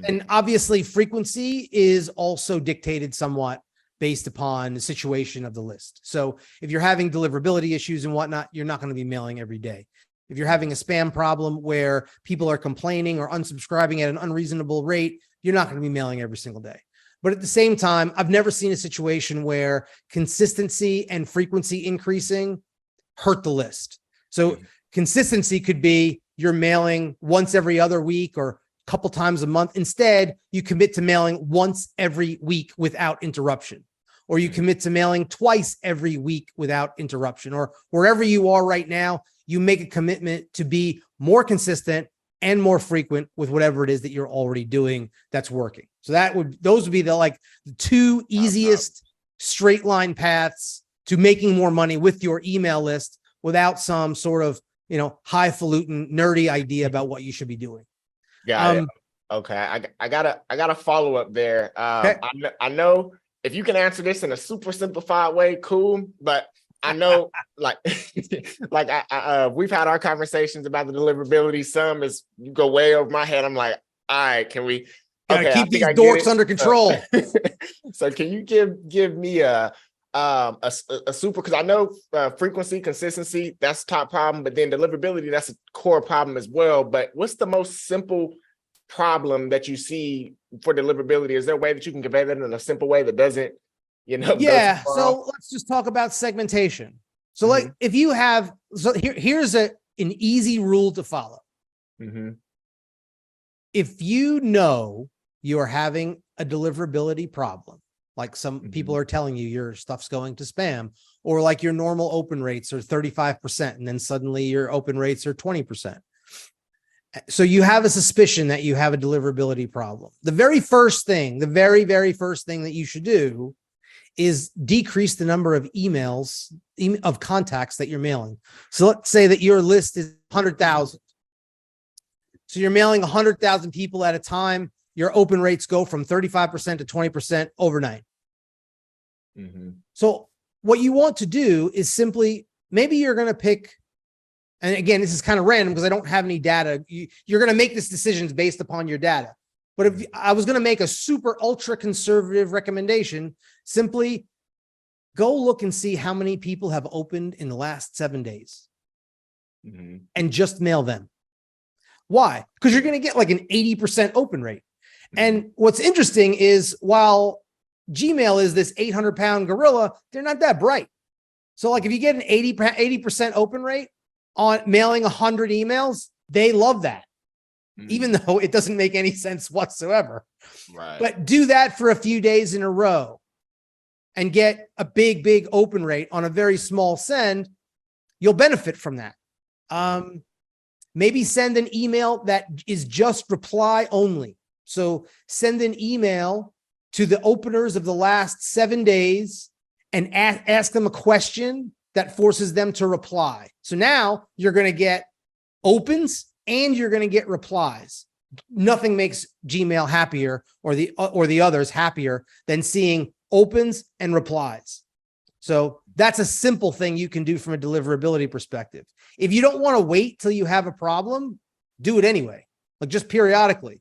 And obviously frequency is also dictated somewhat based upon the situation of the list. So if you're having deliverability issues and whatnot, you're not going to be mailing every day. If you're having a spam problem where people are complaining or unsubscribing at an unreasonable rate, you're not going to be mailing every single day. But at the same time, I've never seen a situation where consistency and frequency increasing hurt the list. So consistency could be you're mailing once every other week or couple times a month. Instead, you commit to mailing once every week without interruption, or you commit to mailing twice every week without interruption, or wherever you are right now, you make a commitment to be more consistent and more frequent with whatever it is that you're already doing that's working. So those would be the two easiest straight line paths to making more money with your email list without some sort of, highfalutin nerdy idea about what you should be doing. Got it. Okay. I got a follow up there. Okay. I know if you can answer this in a super simplified way, cool. But I know we've had our conversations about the deliverability. Some is you go way over my head. I'm like, all right, can we keep these dorks under control? So can you give me a super, because I know frequency, consistency, that's top problem, but then deliverability, that's a core problem as well. But what's the most simple problem that you see for deliverability? Is there a way that you can convey that in a simple way that doesn't, Yeah. So let's just talk about segmentation. So if you have, here's an easy rule to follow. If you know you're having a deliverability problem, like some people are telling you your stuff's going to spam, or like your normal open rates are 35%, and then suddenly your open rates are 20%. So you have a suspicion that you have a deliverability problem. The very first thing that you should do is decrease the number of emails of contacts that you're mailing. So let's say that your list is 100,000. So you're mailing 100,000 people at a time. Your open rates go from 35% to 20% overnight. So what you want to do is simply, maybe you're going to pick, and again, this is kind of random because I don't have any data. You're going to make this decisions based upon your data. But if I was going to make a super ultra conservative recommendation, simply go look and see how many people have opened in the last 7 days. and just mail them. Why? Because you're going to get like an 80% open rate. And what's interesting is while Gmail is this 800-pound gorilla, they're not that bright. So like if you get an 80% open rate on mailing 100 emails, they love that, even though it doesn't make any sense whatsoever. Right. But do that for a few days in a row and get a big open rate on a very small send. You'll benefit from that. Maybe send an email that is just reply only. So send an email to the openers of the last 7 days and ask them a question that forces them to reply. So now you're going to get opens and you're going to get replies. Nothing makes Gmail happier or the others happier than seeing opens and replies. So that's a simple thing you can do from a deliverability perspective. If you don't want to wait till you have a problem, do it anyway. Like just periodically,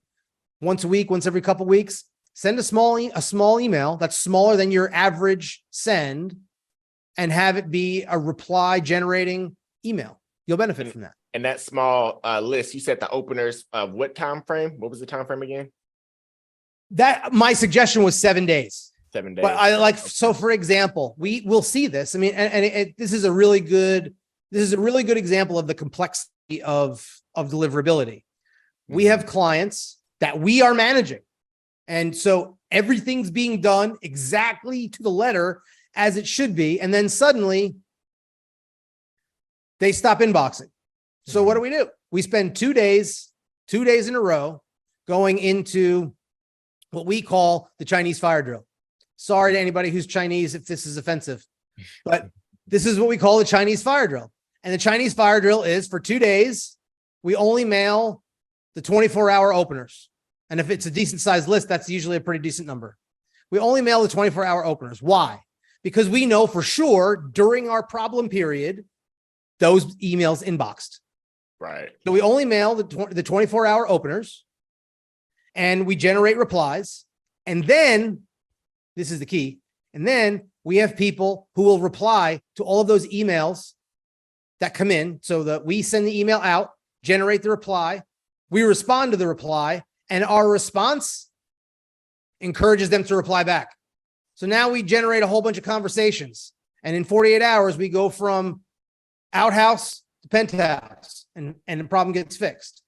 once a week, once every couple of weeks, send a small email that's smaller than your average send and have it be a reply generating email. You'll benefit from that. And that small list, you said the openers of what time frame? What was the time frame again? That my suggestion was 7 days. 7 days. But I like, so for example, we will see this. I mean, this is a really good example of the complexity of deliverability. We have clients that we are managing. And so everything's being done exactly to the letter as it should be. And then suddenly they stop inboxing. So what do? We spend 2 days in a row going into what we call the Chinese fire drill. Sorry to anybody who's Chinese if this is offensive, but this is what we call the Chinese fire drill. And the Chinese fire drill is for 2 days, we only mail the 24-hour openers. And if it's a decent sized list, that's usually a pretty decent number. We only mail the 24-hour openers. Why? Because we know for sure during our problem period, those emails inboxed. Right. So we only mail the 24-hour openers and we generate replies. And then, this is the key, and then we have people who will reply to all of those emails that come in so that we send the email out, generate the reply, we respond to the reply, and our response encourages them to reply back. So now we generate a whole bunch of conversations. And in 48 hours, we go from outhouse to penthouse and the problem gets fixed.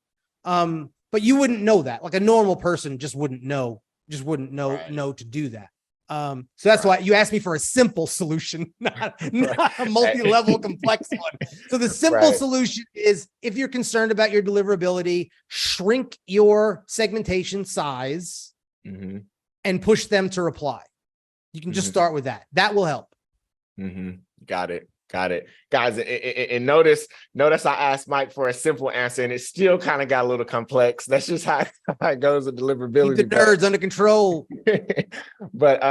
But you wouldn't know that. Like a normal person just wouldn't know to do that. So that's why you asked me for a simple solution, not a multi-level complex one. So the simple solution is if you're concerned about your deliverability, shrink your segmentation size and push them to reply. You can just start with that. That will help. Got it. Guys, and notice I asked Mike for a simple answer and it still kind of got a little complex. That's just how it goes with deliverability. Keep the nerds under control. But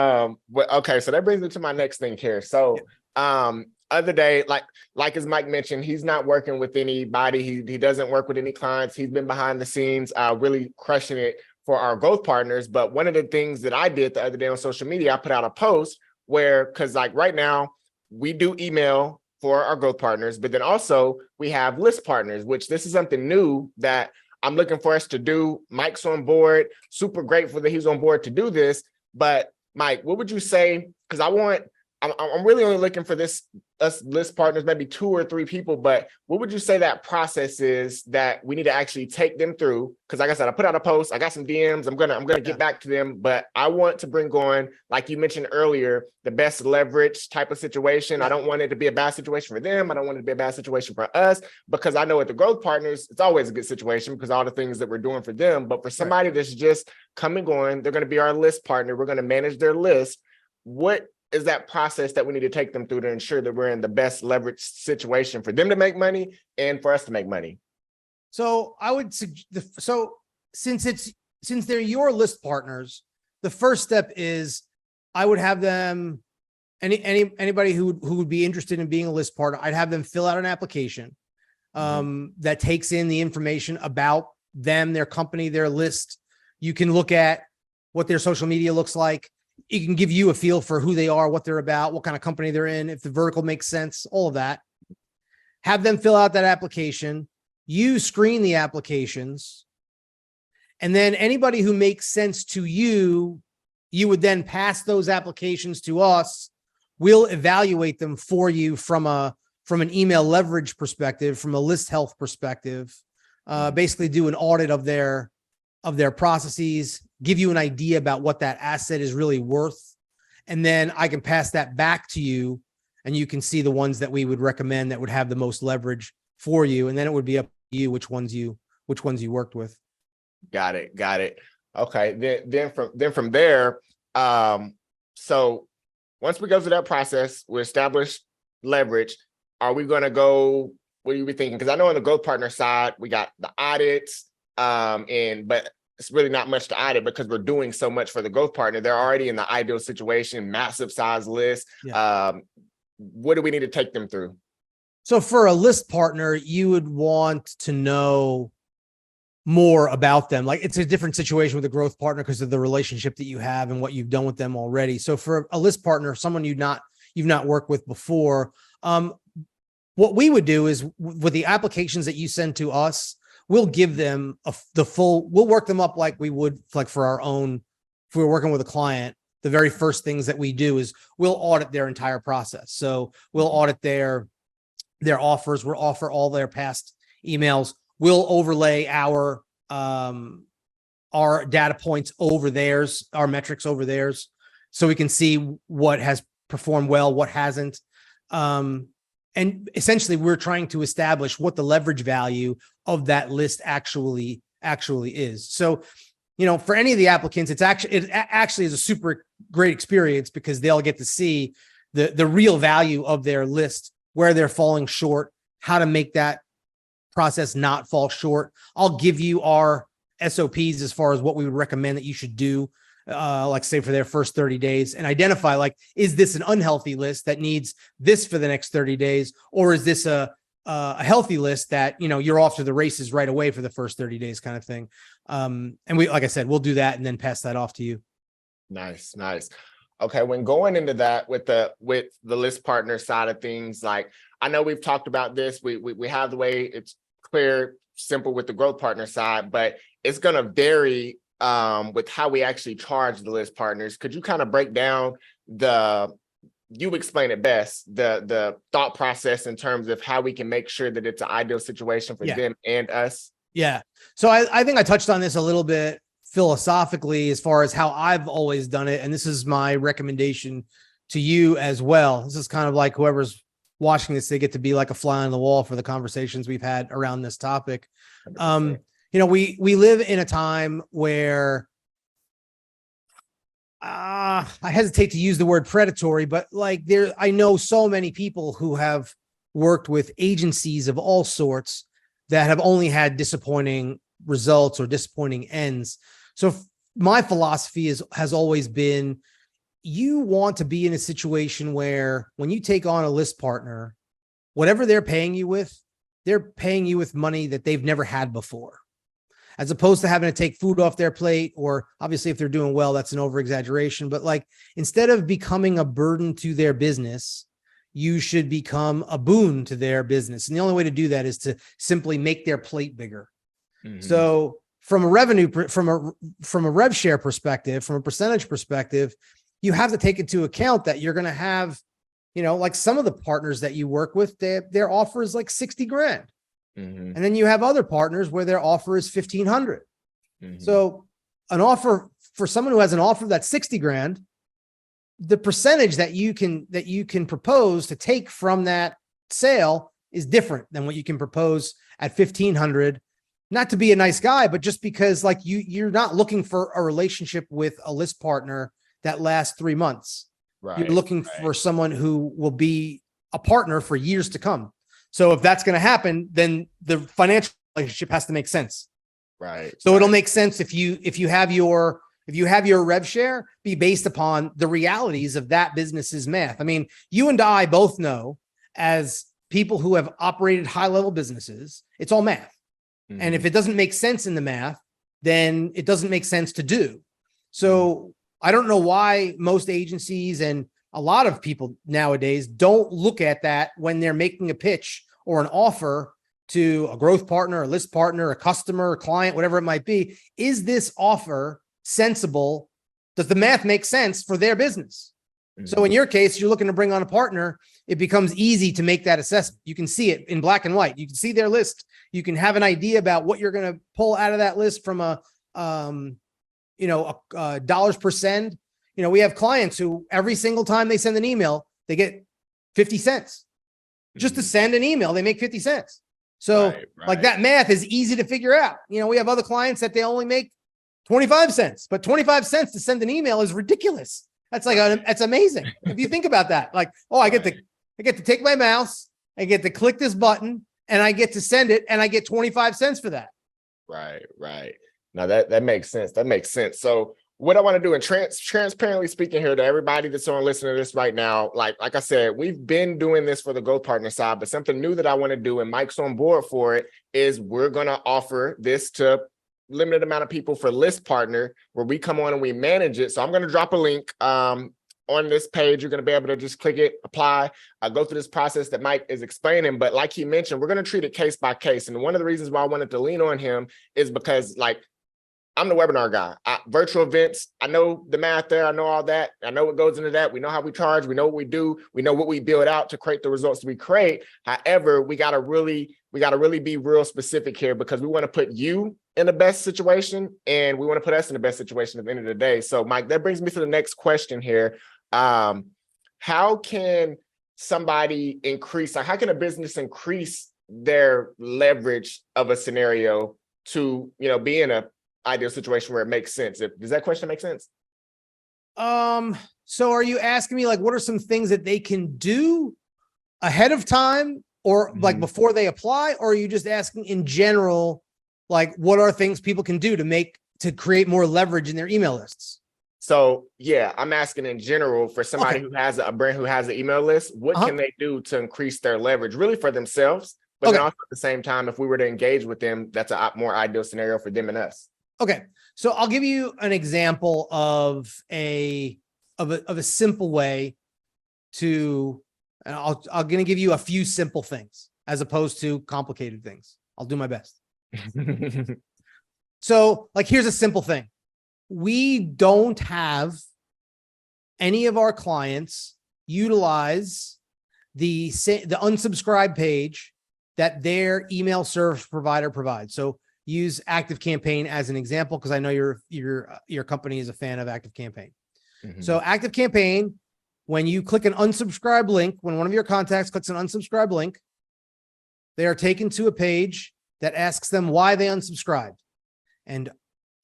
okay, so that brings me to my next thing here. So other day, like as Mike mentioned, he's not working with anybody. He doesn't work with any clients. He's been behind the scenes, really crushing it for our growth partners. But one of the things that I did the other day on social media, I put out a post where, because like right now, we do email for our growth partners, but then also we have list partners, which this is something new that I'm looking for us to do. Mike's on board. Super grateful that he's on board to do this. But Mike, what would you say? Because I'm really only looking for us list partners, maybe 2 or 3 people, but what would you say that process is that we need to actually take them through? Because like I said, I put out a post, I got some DMs, I'm gonna get back to them, but I want to bring on, like you mentioned earlier, the best leverage type of situation. I don't want it to be a bad situation for them. I don't want it to be a bad situation for us, because I know at the growth partners, it's always a good situation because all the things that we're doing for them. But for somebody that's just coming on, they're going to be our list partner. We're going to manage their list. What is that process that we need to take them through to ensure that we're in the best leverage situation for them to make money and for us to make money? So I would since they're your list partners, the first step is I would have them, anybody who would be interested in being a list partner, I'd have them fill out an application that takes in the information about them, their company, their list. You can look at what their social media looks like. It can give you a feel for who they are, what they're about, what kind of company they're in, if the vertical makes sense, all of that. have them fill out that application. You screen the applications. And then anybody who makes sense to you, you would then pass those applications to us. We'll evaluate them for you from an email leverage perspective, from a list health perspective, basically do an audit of their processes, give you an idea about what that asset is really worth. And then I can pass that back to you and you can see the ones that we would recommend that would have the most leverage for you. And then it would be up to you which ones you worked with. Got it. Okay. Then from there, so once we go through that process, we establish leverage. Are we going to go? What are you thinking? Because I know on the growth partner side, we got the audits, but it's really not much to audit because we're doing so much for the growth partner. They're already in the ideal situation, massive size list. Yeah. What do we need to take them through? So for a list partner, you would want to know more about them. Like it's a different situation with a growth partner because of the relationship that you have and what you've done with them already. So for a list partner, someone you've not worked with before, what we would do is with the applications that you send to us, we'll give them we'll work them up like we would like for our own, if we were working with a client. The very first things that we do is we'll audit their entire process. So we'll audit their offers. We'll offer all their past emails. We'll overlay our data points over theirs, our metrics over theirs, so we can see what has performed well, what hasn't. And essentially, we're trying to establish what the leverage value of that list actually is. So, for any of the applicants, it actually is a super great experience because they'll get to see the real value of their list, where they're falling short, how to make that process not fall short. I'll give you our SOPs as far as what we would recommend that you should do, like say for their first 30 days, and identify like, is this an unhealthy list that needs this for the next 30 days? Or is this a healthy list that, you're off to the races right away for the first 30 days kind of thing. And we, like I said, we'll do that and then pass that off to you. Nice. Okay. When going into that with the list partner side of things, like I know we've talked about this, we have the way it's clear, simple with the growth partner side, but it's going to vary with how we actually charge the list partners. Could you kind of break down you explain it best, the thought process in terms of how we can make sure that it's an ideal situation for them and us? Yeah. So I think I touched on this a little bit philosophically as far as how I've always done it. And this is my recommendation to you as well. This is kind of like whoever's watching this, they get to be like a fly on the wall for the conversations we've had around this topic. 100%. We live in a time where I hesitate to use the word predatory, but like I know so many people who have worked with agencies of all sorts that have only had disappointing results or disappointing ends. So my philosophy has always been, you want to be in a situation where when you take on a list partner, whatever they're paying you with money that they've never had before, as opposed to having to take food off their plate, or obviously if they're doing well, that's an over exaggeration, but like instead of becoming a burden to their business, you should become a boon to their business. And the only way to do that is to simply make their plate bigger. Mm-hmm. So from a rev share perspective, from a percentage perspective, you have to take into account that you're going to have, like some of the partners that you work with, their offer is like 60 grand. Mm-hmm. And then you have other partners where their offer is 1,500. Mm-hmm. So an offer for someone who has an offer that's 60 grand, the percentage that you can propose to take from that sale is different than what you can propose at 1,500. Not to be a nice guy, but just because like you're not looking for a relationship with a list partner that lasts 3 months. Right. You're looking for someone who will be a partner for years to come. So if that's going to happen, then the financial relationship has to make sense. Right. So it'll make sense if you have your rev share be based upon the realities of that business's math. I mean, you and I both know, as people who have operated high level businesses, it's all math. Mm-hmm. And if it doesn't make sense in the math, then it doesn't make sense to do. So I don't know why most agencies and a lot of people nowadays don't look at that when they're making a pitch or an offer to a growth partner, a list partner, a customer, a client, whatever it might be. Is this offer sensible? Does the math make sense for their business? So in your case, you're looking to bring on a partner. It becomes easy to make that assessment. You can see it in black and white. You can see their list. You can have an idea about what you're going to pull out of that list from a dollars per send. We have clients who every single time they send an email, they get 50 cents. Just to send an email, they make 50 cents. So like that math is easy to figure out. We have other clients that they only make 25 cents, but 25 cents to send an email is ridiculous. That's that's amazing. If you think about that, like, oh, I get to take my mouse, I get to click this button and I get to send it and I get 25 cents for that. Right. Now that makes sense. That makes sense. So what I want to do, and transparently speaking here to everybody that's on listening to this right now, like I said, we've been doing this for the Growth Partner side, but something new that I want to do, and Mike's on board for it, is we're going to offer this to limited amount of people for List Partner, where we come on and we manage it. So I'm going to drop a link on this page. You're going to be able to just click it, apply, go through this process that Mike is explaining. But like he mentioned, we're going to treat it case by case. And one of the reasons why I wanted to lean on him is because, like, I'm the webinar guy. Virtual events, I know the math there. I know all that. I know what goes into that. We know how we charge. We know what we do. We know what we build out to create the results we create. However, we got to really be real specific here, because we want to put you in the best situation and we want to put us in the best situation at the end of the day. So Mike, that brings me to the next question here. How can somebody how can a business increase their leverage of a scenario to, be in a ideal situation where it makes sense? Does that question make sense? So are you asking me, like, what are some things that they can do ahead of time or like before they apply? Or are you just asking in general, like, what are things people can do to create more leverage in their email lists? So yeah, I'm asking in general for somebody who has a brand, who has an email list, what can they do to increase their leverage really for themselves? But then also at the same time, if we were to engage with them, that's a more ideal scenario for them and us. Okay. So I'll give you an example of a simple way to, and I'm going to give you a few simple things as opposed to complicated things. I'll do my best. So, like, here's a simple thing. We don't have any of our clients utilize the unsubscribe page that their email service provider provides. So use ActiveCampaign as an example, because I know your company is a fan of ActiveCampaign. So ActiveCampaign, when you click an unsubscribe link, when one of your contacts clicks an unsubscribe link, they are taken to a page that asks them why they unsubscribed. And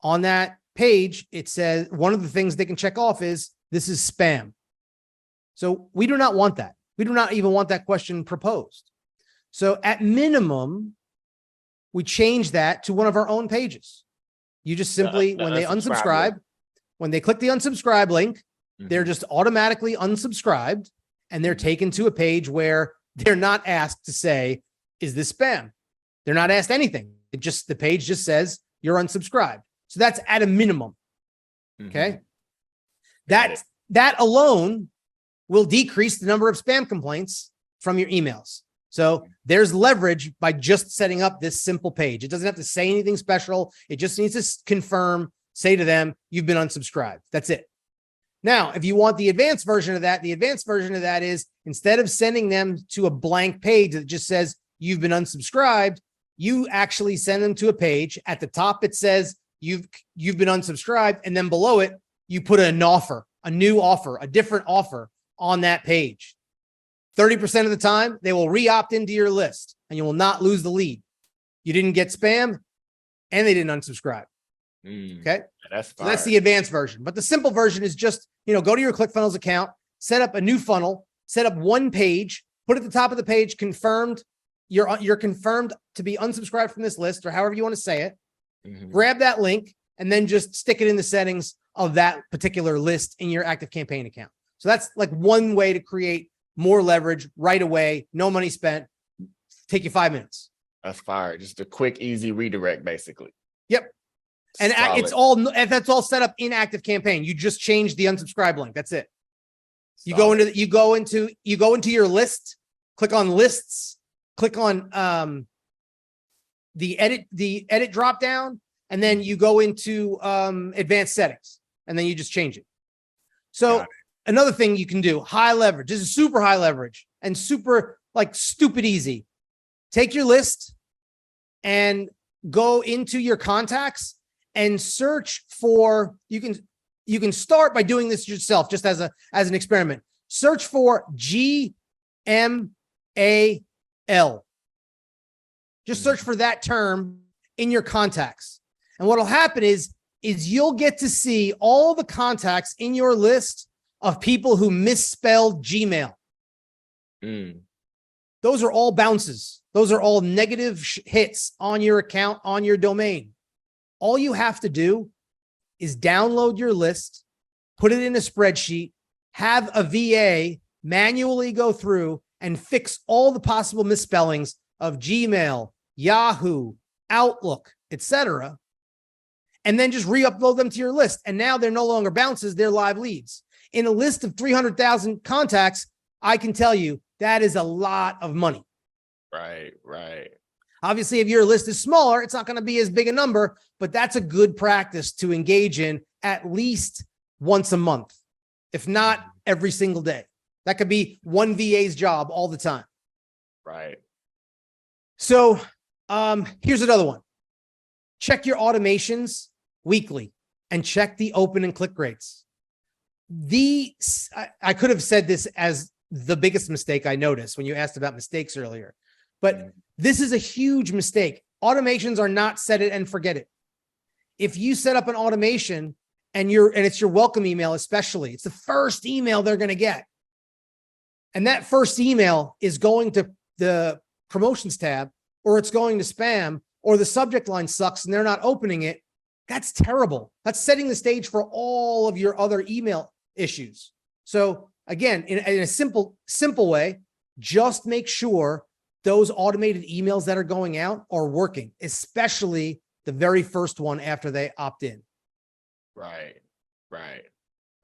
on that page, it says one of the things they can check off is this is spam. So we do not want that. We do not even want that question proposed. So at minimum, we change that to one of our own pages. You just simply, when they unsubscribe, when they click the unsubscribe link, they're just automatically unsubscribed, and they're taken to a page where they're not asked to say, is this spam? They're not asked anything. The page just says you're unsubscribed. So that's at a minimum. Okay. That alone will decrease the number of spam complaints from your emails. So there's leverage by just setting up this simple page. It doesn't have to say anything special. It just needs to confirm, say to them, you've been unsubscribed. That's it. Now, if you want the advanced version of that, the advanced version of that is, instead of sending them to a blank page that just says you've been unsubscribed, you actually send them to a page. At the top, it says you've been unsubscribed. And then below it, you put an offer, a new offer, a different offer on that page. 30% of the time, they will re-opt into your list and you will not lose the lead. You didn't get spam and they didn't unsubscribe. Okay. So that's the advanced version. But the simple version is just, go to your ClickFunnels account, set up a new funnel, set up one page, put at the top of the page, confirmed, you're confirmed to be unsubscribed from this list, or however you want to say it. Grab that link and then just stick it in the settings of that particular list in your ActiveCampaign account. So that's like one way to create more leverage right away. No money spent. Take you 5 minutes. That's fire. Just a quick, easy redirect, basically. Yep. And that's all set up in ActiveCampaign. You just change the unsubscribe link. That's it. You go into your list, click on lists, click on the edit drop down, and then you go into advanced settings, and then you just change it. So another thing you can do, high leverage. This is super high leverage and super like stupid easy. Take your list and go into your contacts and search for, you can start by doing this yourself just as an experiment. Search for GMAL. Just search for that term in your contacts. And what'll happen is you'll get to see all the contacts in your list of people who misspelled Gmail. Those are all bounces. Those are all negative hits on your account, on your domain. All you have to do is download your list, put it in a spreadsheet, have a VA manually go through and fix all the possible misspellings of Gmail, Yahoo, Outlook, etc., and then just re-upload them to your list. And now they're no longer bounces, they're live leads. In a list of 300,000 contacts, I can tell you that is a lot of money. Right. Obviously, if your list is smaller, it's not going to be as big a number, but that's a good practice to engage in at least once a month, if not every single day. That could be one VA's job all the time. Right. So here's another one. Check your automations weekly and check the open and click rates. I could have said this as the biggest mistake I noticed when you asked about mistakes earlier, but this is a huge mistake. Automations are not set it and forget it. If you set up an automation and it's your welcome email, especially, it's the first email they're going to get. And that first email is going to the promotions tab, or it's going to spam, or the subject line sucks and they're not opening it. That's terrible. That's setting the stage for all of your other email issues. So again, in a simple way, just make sure those automated emails that are going out are working, especially the very first one after they opt in. Right.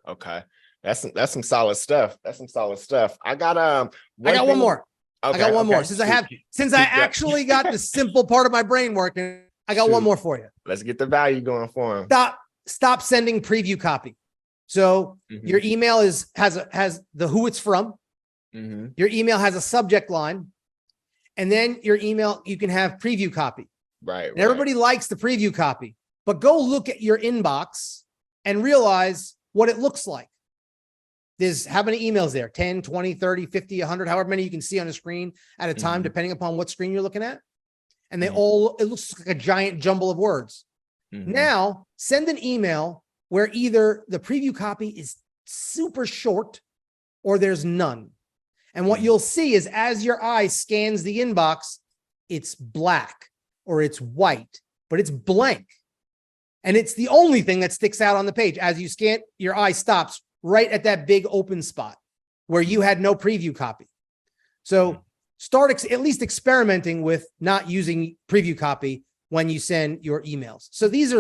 Okay. That's some solid stuff. I got one more. Okay, I got one more. Since I actually got the simple part of my brain working, I got one more for you. Let's get the value going for him. Stop sending preview copy. So your email has the who it's from. Your email has a subject line, and then your email, you can have preview copy. Right. And everybody likes the preview copy, but go look at your inbox and realize what it looks like. There's how many emails there? 10, 20, 30, 50, 100, however many you can see on a screen at a time, depending upon what screen you're looking at. And it looks like a giant jumble of words. Now send an email where either the preview copy is super short or there's none. And what you'll see is as your eye scans the inbox, it's black or it's white, but it's blank. And it's the only thing that sticks out on the page. As you scan, your eye stops right at that big open spot where you had no preview copy. So start at least experimenting with not using preview copy when you send your emails. So this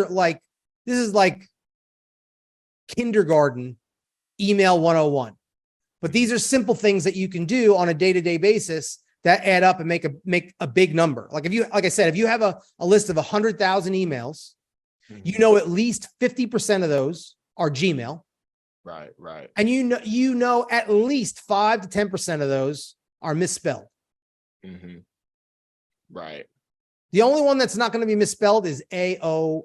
is like kindergarten email 101. But these are simple things that you can do on a day-to-day basis that add up and make a big number. Like I said, if you have a list of 100,000 emails, you know at least 50% of those are Gmail. Right. And you know at least 5 to 10% of those are misspelled. Right. The only one that's not going to be misspelled is AOL.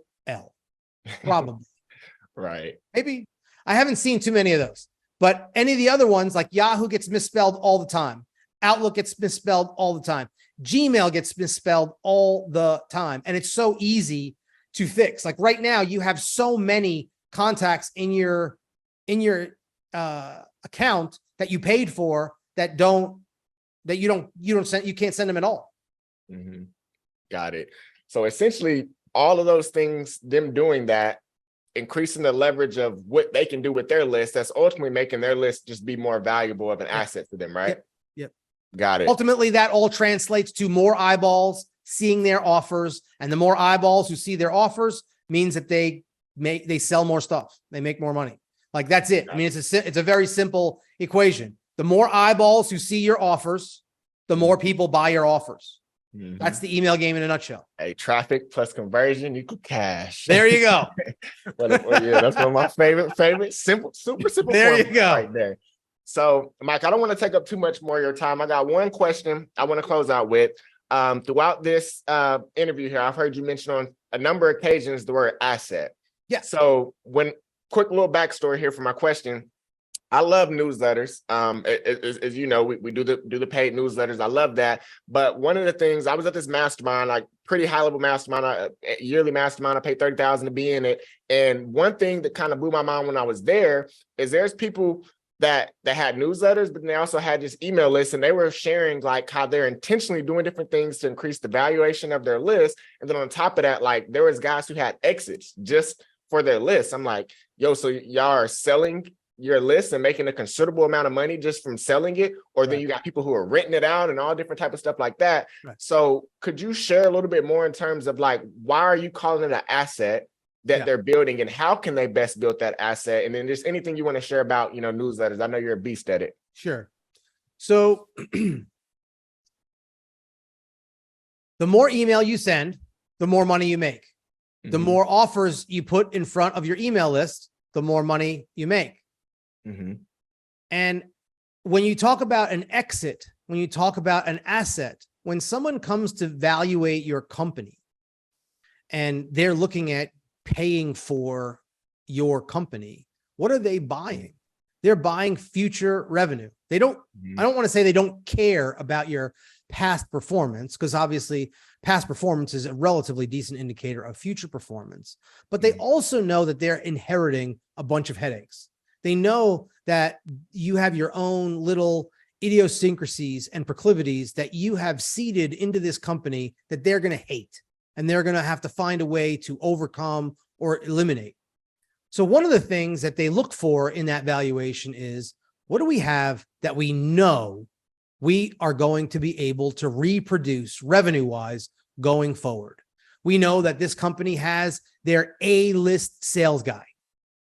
Probably. Right. Maybe. I haven't seen too many of those. But any of the other ones, like Yahoo gets misspelled all the time. Outlook gets misspelled all the time. Gmail gets misspelled all the time. And it's so easy to fix. Like right now, you have so many contacts in your account that you paid for that you can't send them at all. Got it. So essentially all of those things, them doing that, increasing the leverage of what they can do with their list, that's ultimately making their list just be more valuable of an asset to them, right? Yep. Got it. Ultimately, that all translates to more eyeballs seeing their offers, and the more eyeballs who see their offers means that they sell more stuff. They make more money. Like that's it. I mean, it's a very simple equation. The more eyeballs who see your offers, the more people buy your offers. Mhm. That's the email game in a nutshell. Hey, traffic plus conversion equal cash. There you go. Yeah, that's one of my favorite, super simple There you formula go. right there. So, Mike, I don't want to take up too much more of your time. I got one question I want to close out with. Throughout this interview here, I've heard you mention on a number of occasions the word asset. Yeah. So, quick little backstory here for my question. I love newsletters. As you know, we do the paid newsletters. I love that. But one of the things, I was at this mastermind, like pretty high level mastermind, a yearly mastermind. I paid $30,000 to be in it. And one thing that kind of blew my mind when I was there is there's people that had newsletters, but they also had this email list, and they were sharing like how they're intentionally doing different things to increase the valuation of their list. And then on top of that, like there was guys who had exits just for their list. I'm like, yo, so y'all are selling your list and making a considerable amount of money just from selling it, or then you got people who are renting it out and all different type of stuff like that. Right. So could you share a little bit more in terms of like, why are you calling it an asset that they're building, and how can they best build that asset? And then just anything you want to share about, newsletters. I know you're a beast at it. Sure. So the more email you send, the more money you make. The more offers you put in front of your email list, the more money you make. And when you talk about an exit, when you talk about an asset, when someone comes to evaluate your company and they're looking at paying for your company, what are they buying? They're buying future revenue. They don't, I don't want to say they don't care about your past performance, because obviously past performance is a relatively decent indicator of future performance, but they also know that they're inheriting a bunch of headaches. They know that you have your own little idiosyncrasies and proclivities that you have seeded into this company that they're going to hate, and they're going to have to find a way to overcome or eliminate. So one of the things that they look for in that valuation is, what do we have that we know we are going to be able to reproduce revenue-wise going forward? We know that this company has their A-list sales guy.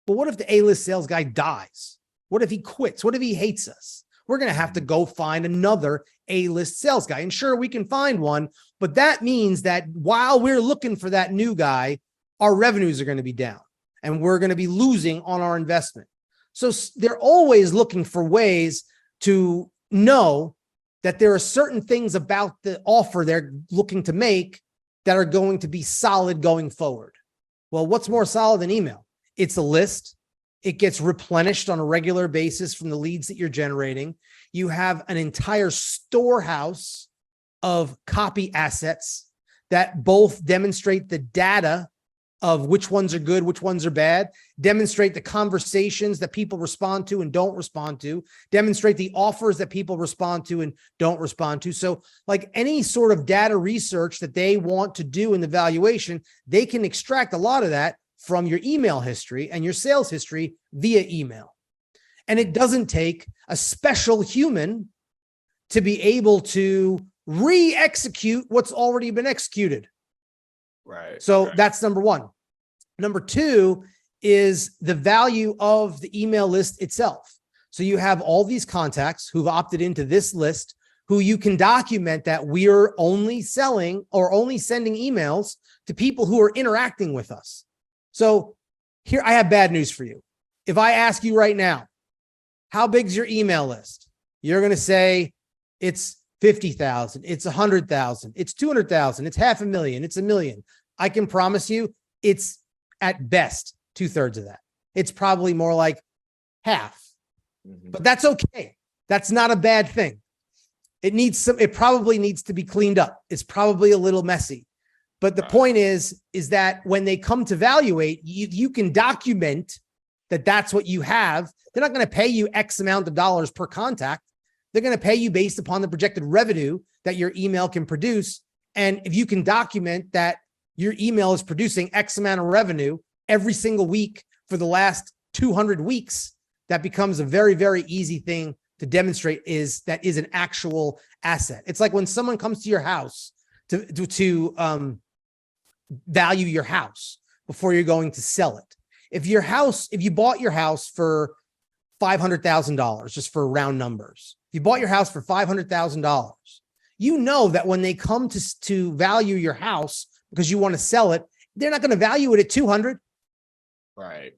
But what if the A-list sales guy dies? What if he quits? What if he hates us? We're going to have to go find another A-list sales guy. And sure, we can find one, but that means that while we're looking for that new guy, our revenues are going to be down and we're going to be losing on our investment. So they're always looking for ways to know that there are certain things about the offer they're looking to make that are going to be solid going forward. Well, what's more solid than email? It's a list. It gets replenished on a regular basis from the leads that you're generating. You have an entire storehouse of copy assets that both demonstrate the data of which ones are good, which ones are bad, demonstrate the conversations that people respond to and don't respond to, demonstrate the offers that people respond to and don't respond to. So like any sort of data research that they want to do in the valuation, they can extract a lot of that from your email history and your sales history via email. And it doesn't take a special human to be able to re-execute what's already been executed. Right. So that's number one. Number two is the value of the email list itself. So you have all these contacts who've opted into this list, who you can document that we're only selling or only sending emails to people who are interacting with us. So here, I have bad news for you. If I ask you right now, how big's your email list? You're going to say it's 50,000, it's 100,000, it's 200,000, it's 500,000, it's 1 million. I can promise you it's at best 2/3 of that. It's probably more like half, but that's okay. That's not a bad thing. It probably needs to be cleaned up. It's probably a little messy, but the point is that when they come to evaluate, you can document that that's what you have. They're not going to pay you X amount of dollars per contact. They're going to pay you based upon the projected revenue that your email can produce. And if you can document that your email is producing X amount of revenue every single week for the last 200 weeks, that becomes a very, very easy thing to demonstrate that is an actual asset. It's like when someone comes to your house to value your house before you're going to sell it. If you bought your house for $500,000, just for round numbers, you bought your house for $500,000 you know that when they come to value your house because you want to sell it, they're not going to value it at 200. Right.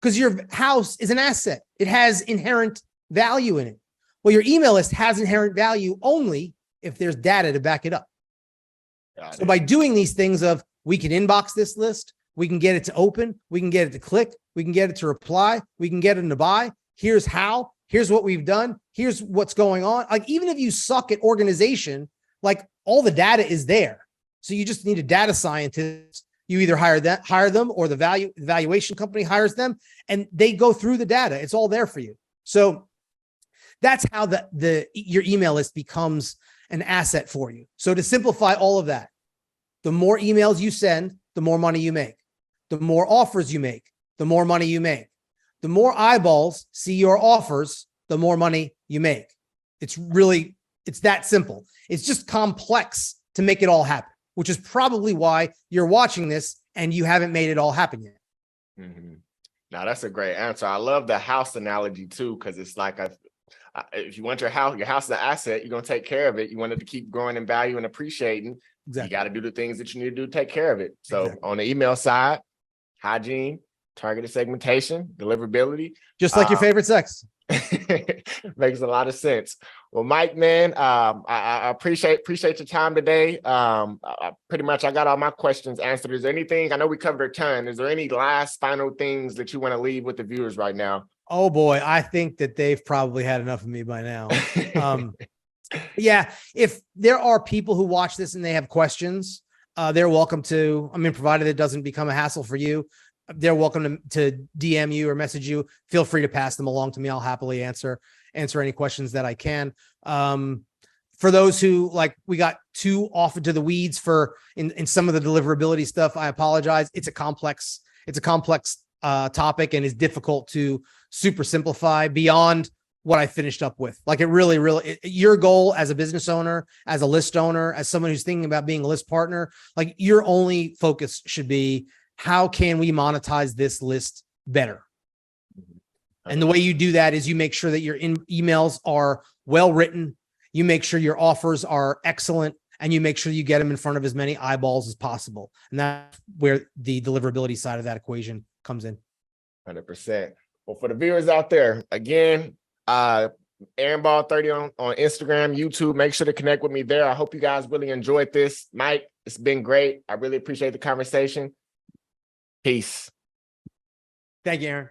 Because your house is an asset. It has inherent value in it. Well, your email list has inherent value only if there's data to back it up. So by doing these things of, we can inbox this list, we can get it to open, we can get it to click, we can get it to reply, we can get it to buy. Here's how, here's what we've done, here's what's going on. Like, even if you suck at organization, like, all the data is there. So you just need a data scientist. You either hire them, or the valuation company hires them, and they go through the data. It's all there for you. So that's how your email list becomes an asset for you. So to simplify all of that, the more emails you send, the more money you make. The more offers you make, the more money you make. The more eyeballs see your offers, the more money you make. It's that simple. It's just complex to make it all happen, which is probably why you're watching this and you haven't made it all happen yet. Mm-hmm. Now, that's a great answer. I love the house analogy too, because it's like, if you want your house is an asset, you're going to take care of it. You want it to keep growing in value and appreciating. Exactly. You got to do the things that you need to do to take care of it. So exactly. On the email side, hygiene, targeted segmentation, deliverability. Just like your favorite sex. Makes a lot of sense. Well, Mike, man, I appreciate your time today. Pretty much I got all my questions answered. Is there anything, I know we covered a ton, is there any last final things that you want to leave with the viewers right now? Oh boy, I think that they've probably had enough of me by now. Yeah, if there are people who watch this and they have questions, they're welcome to, provided it doesn't become a hassle for you, they're welcome to DM you or message you. Feel free to pass them along to me. I'll happily answer any questions that I can. For those who, like, we got too off into the weeds in some of the deliverability stuff, I apologize. It's a complex topic and is difficult to super simplify beyond what I finished up with. Like, it really, your goal as a business owner, as a list owner, as someone who's thinking about being a list partner, like, your only focus should be, how can we monetize this list better? And the way you do that is you make sure that your emails are well written. You make sure your offers are excellent, and you make sure you get them in front of as many eyeballs as possible. And that's where the deliverability side of that equation comes in. 100%. Well, for the viewers out there, again, Aaron Ball 30 on Instagram, YouTube. Make sure to connect with me there. I hope you guys really enjoyed this. Mike, it's been great. I really appreciate the conversation. Peace. Thank you, Aaron.